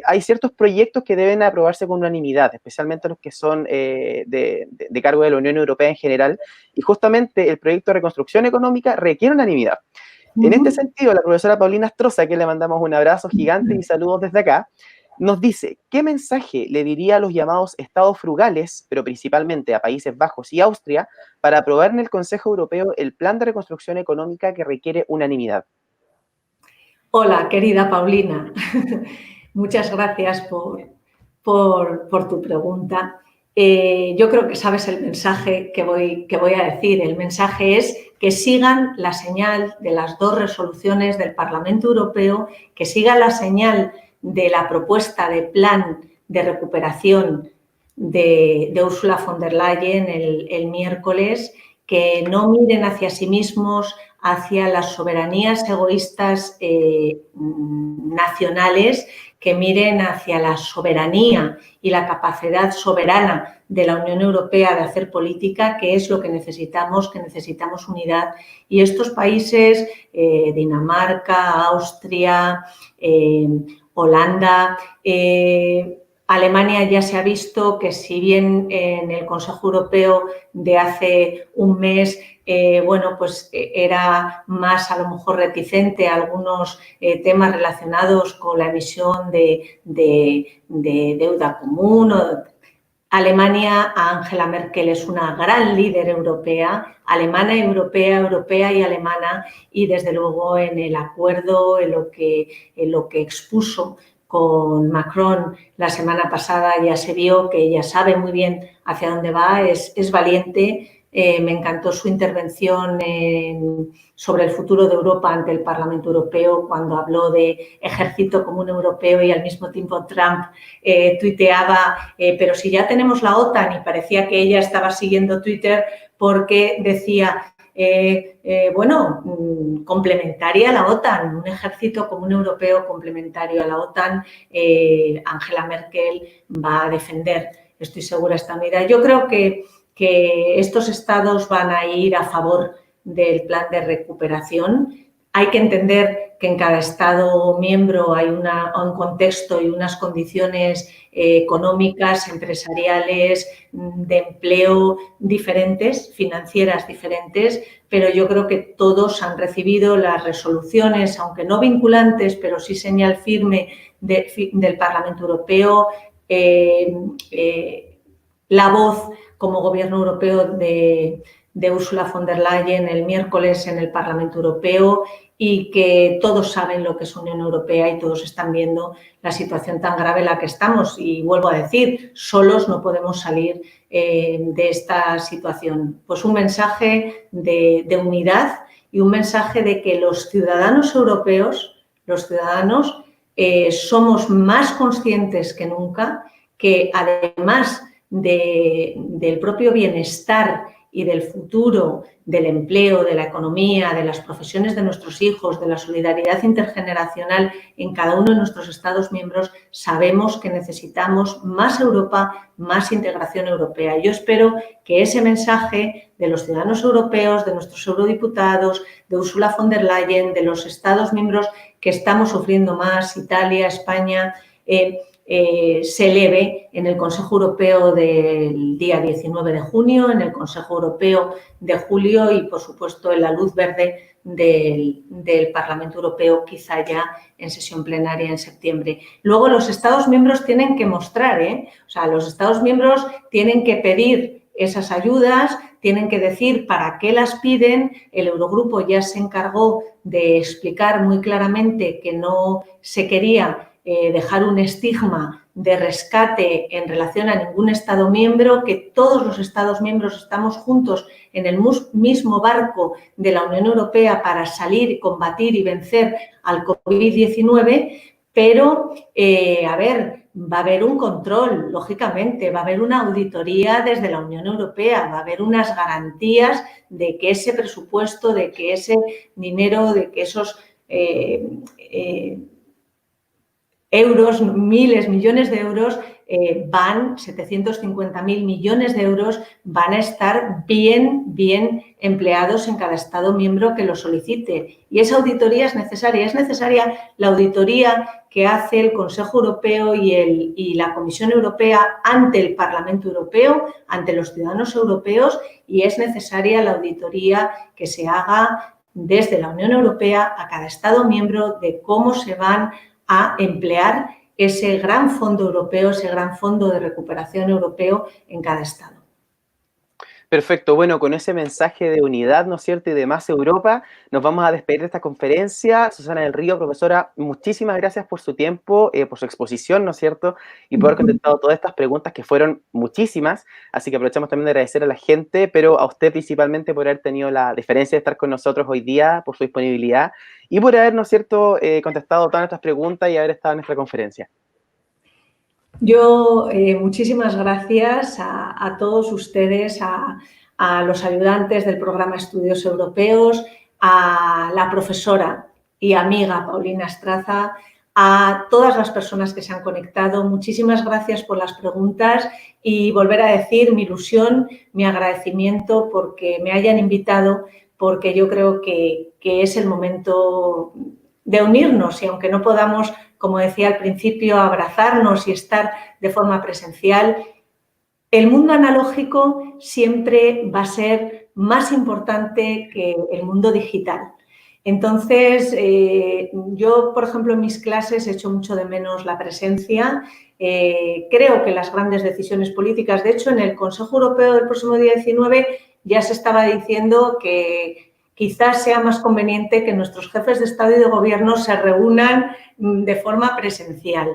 hay ciertos proyectos que deben aprobarse con unanimidad, especialmente los que son de cargo de la Unión Europea en general, y justamente el proyecto de reconstrucción económica requiere unanimidad. En este sentido, la profesora Paulina Astroza, que le mandamos un abrazo gigante y saludos desde acá, nos dice, ¿qué mensaje le diría a los llamados estados frugales, pero principalmente a Países Bajos y Austria, para aprobar en el Consejo Europeo el plan de reconstrucción económica que requiere unanimidad? Hola, querida Paulina. Muchas gracias por tu pregunta. Yo creo que sabes el mensaje que voy a decir. El mensaje es que sigan la señal de las dos resoluciones del Parlamento Europeo, que sigan la señal de la propuesta de plan de recuperación de Ursula von der Leyen el miércoles, que no miren hacia sí mismos, hacia las soberanías egoístas nacionales, que miren hacia la soberanía y la capacidad soberana de la Unión Europea de hacer política, que es lo que necesitamos unidad. Y estos países, Dinamarca, Austria, Holanda, Alemania ya se ha visto que si bien en el Consejo Europeo de hace un mes pues era más a lo mejor reticente a algunos temas relacionados con la emisión de deuda común. Alemania, Angela Merkel es una gran líder europea, alemana, europea y alemana, y desde luego en el acuerdo, en lo que expuso con Macron la semana pasada ya se vio que ella sabe muy bien hacia dónde va, es valiente. Me encantó su intervención sobre el futuro de Europa ante el Parlamento Europeo cuando habló de ejército común europeo y al mismo tiempo Trump tuiteaba, pero si ya tenemos la OTAN, y parecía que ella estaba siguiendo Twitter porque decía, complementaria a la OTAN, un ejército común europeo complementario a la OTAN, Angela Merkel va a defender, estoy segura, esta unidad. Yo creo que estos estados van a ir a favor del plan de recuperación. Hay que entender que en cada estado miembro hay un contexto y unas condiciones económicas, empresariales, de empleo diferentes, financieras diferentes, pero yo creo que todos han recibido las resoluciones, aunque no vinculantes, pero sí señal firme del Parlamento Europeo, la voz como Gobierno Europeo de Ursula von der Leyen el miércoles en el Parlamento Europeo, y que todos saben lo que es Unión Europea y todos están viendo la situación tan grave en la que estamos. Y vuelvo a decir, solos no podemos salir de esta situación. Pues un mensaje de unidad y un mensaje de que los ciudadanos europeos, somos más conscientes que nunca que además del propio bienestar y del futuro, del empleo, de la economía, de las profesiones de nuestros hijos, de la solidaridad intergeneracional en cada uno de nuestros Estados miembros, sabemos que necesitamos más Europa, más integración europea. Yo espero que ese mensaje de los ciudadanos europeos, de nuestros eurodiputados, de Ursula von der Leyen, de los Estados miembros que estamos sufriendo más, Italia, España, se eleve en el Consejo Europeo del día 19 de junio, en el Consejo Europeo de julio y, por supuesto, en la luz verde del Parlamento Europeo, quizá ya en sesión plenaria en septiembre. Luego, los Estados miembros tienen que mostrar, los Estados miembros tienen que pedir esas ayudas, tienen que decir para qué las piden. El Eurogrupo ya se encargó de explicar muy claramente que no se quería dejar un estigma de rescate en relación a ningún Estado miembro, que todos los Estados miembros estamos juntos en el mismo barco de la Unión Europea para salir, combatir y vencer al COVID-19, pero, va a haber un control, lógicamente, va a haber una auditoría desde la Unión Europea, va a haber unas garantías de que ese presupuesto, de que ese dinero, de que esos euros, miles, millones de euros, 750.000 millones de euros, van a estar bien empleados en cada Estado miembro que lo solicite. Y esa auditoría es necesaria la auditoría que hace el Consejo Europeo y la Comisión Europea ante el Parlamento Europeo, ante los ciudadanos europeos, y es necesaria la auditoría que se haga desde la Unión Europea a cada Estado miembro de cómo se van a emplear ese gran fondo europeo, ese gran fondo de recuperación europeo en cada Estado. Perfecto, bueno, con ese mensaje de unidad, ¿no es cierto?, y de más Europa, nos vamos a despedir de esta conferencia. Susana del Río, profesora, muchísimas gracias por su tiempo, por su exposición, ¿no es cierto?, y por haber contestado todas estas preguntas que fueron muchísimas, así que aprovechamos también de agradecer a la gente, pero a usted principalmente por haber tenido la diferencia de estar con nosotros hoy día, por su disponibilidad, y por haber, ¿no es cierto?, contestado todas nuestras preguntas y haber estado en nuestra conferencia. Yo, muchísimas gracias a todos ustedes, a los ayudantes del programa Estudios Europeos, a la profesora y amiga Paulina Estraza, a todas las personas que se han conectado. Muchísimas gracias por las preguntas y volver a decir mi ilusión, mi agradecimiento porque me hayan invitado, porque yo creo que es el momento de unirnos y aunque no podamos, como decía al principio, abrazarnos y estar de forma presencial, el mundo analógico siempre va a ser más importante que el mundo digital. Entonces, yo, por ejemplo, en mis clases echo mucho de menos la presencia. Creo que las grandes decisiones políticas, de hecho, en el Consejo Europeo del próximo día 19 ya se estaba diciendo que quizás sea más conveniente que nuestros jefes de Estado y de Gobierno se reúnan de forma presencial.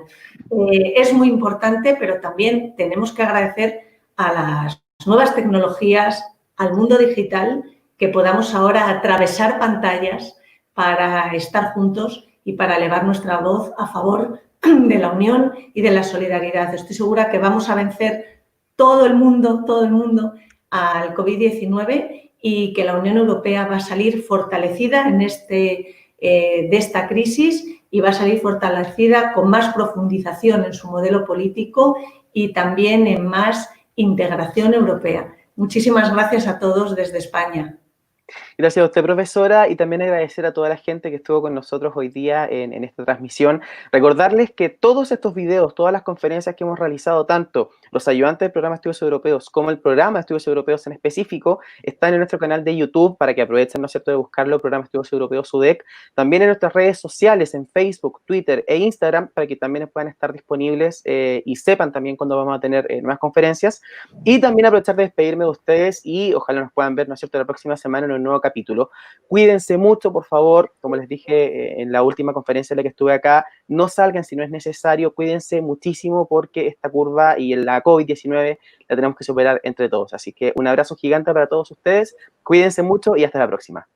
Es muy importante, pero también tenemos que agradecer a las nuevas tecnologías, al mundo digital, que podamos ahora atravesar pantallas para estar juntos y para elevar nuestra voz a favor de la unión y de la solidaridad. Estoy segura que vamos a vencer todo el mundo al COVID-19 y que la Unión Europea va a salir fortalecida de esta crisis y va a salir fortalecida con más profundización en su modelo político y también en más integración europea. Muchísimas gracias a todos desde España. Gracias a usted, profesora, y también agradecer a toda la gente que estuvo con nosotros hoy día en esta transmisión. Recordarles que todos estos videos, todas las conferencias que hemos realizado, tanto los ayudantes del programa de Estudios Europeos como el programa de Estudios Europeos en específico, están en nuestro canal de YouTube para que aprovechen, ¿no es cierto?, de buscarlo, programa de Estudios Europeos UDEC. También en nuestras redes sociales, en Facebook, Twitter e Instagram, para que también puedan estar disponibles y sepan también cuándo vamos a tener nuevas conferencias. Y también aprovechar de despedirme de ustedes y ojalá nos puedan ver, ¿no es cierto?, la próxima semana en un nuevo capítulo. Cuídense mucho, por favor, como les dije en la última conferencia en la que estuve acá, no salgan si no es necesario, cuídense muchísimo porque esta curva y la COVID-19 la tenemos que superar entre todos. Así que un abrazo gigante para todos ustedes, cuídense mucho y hasta la próxima.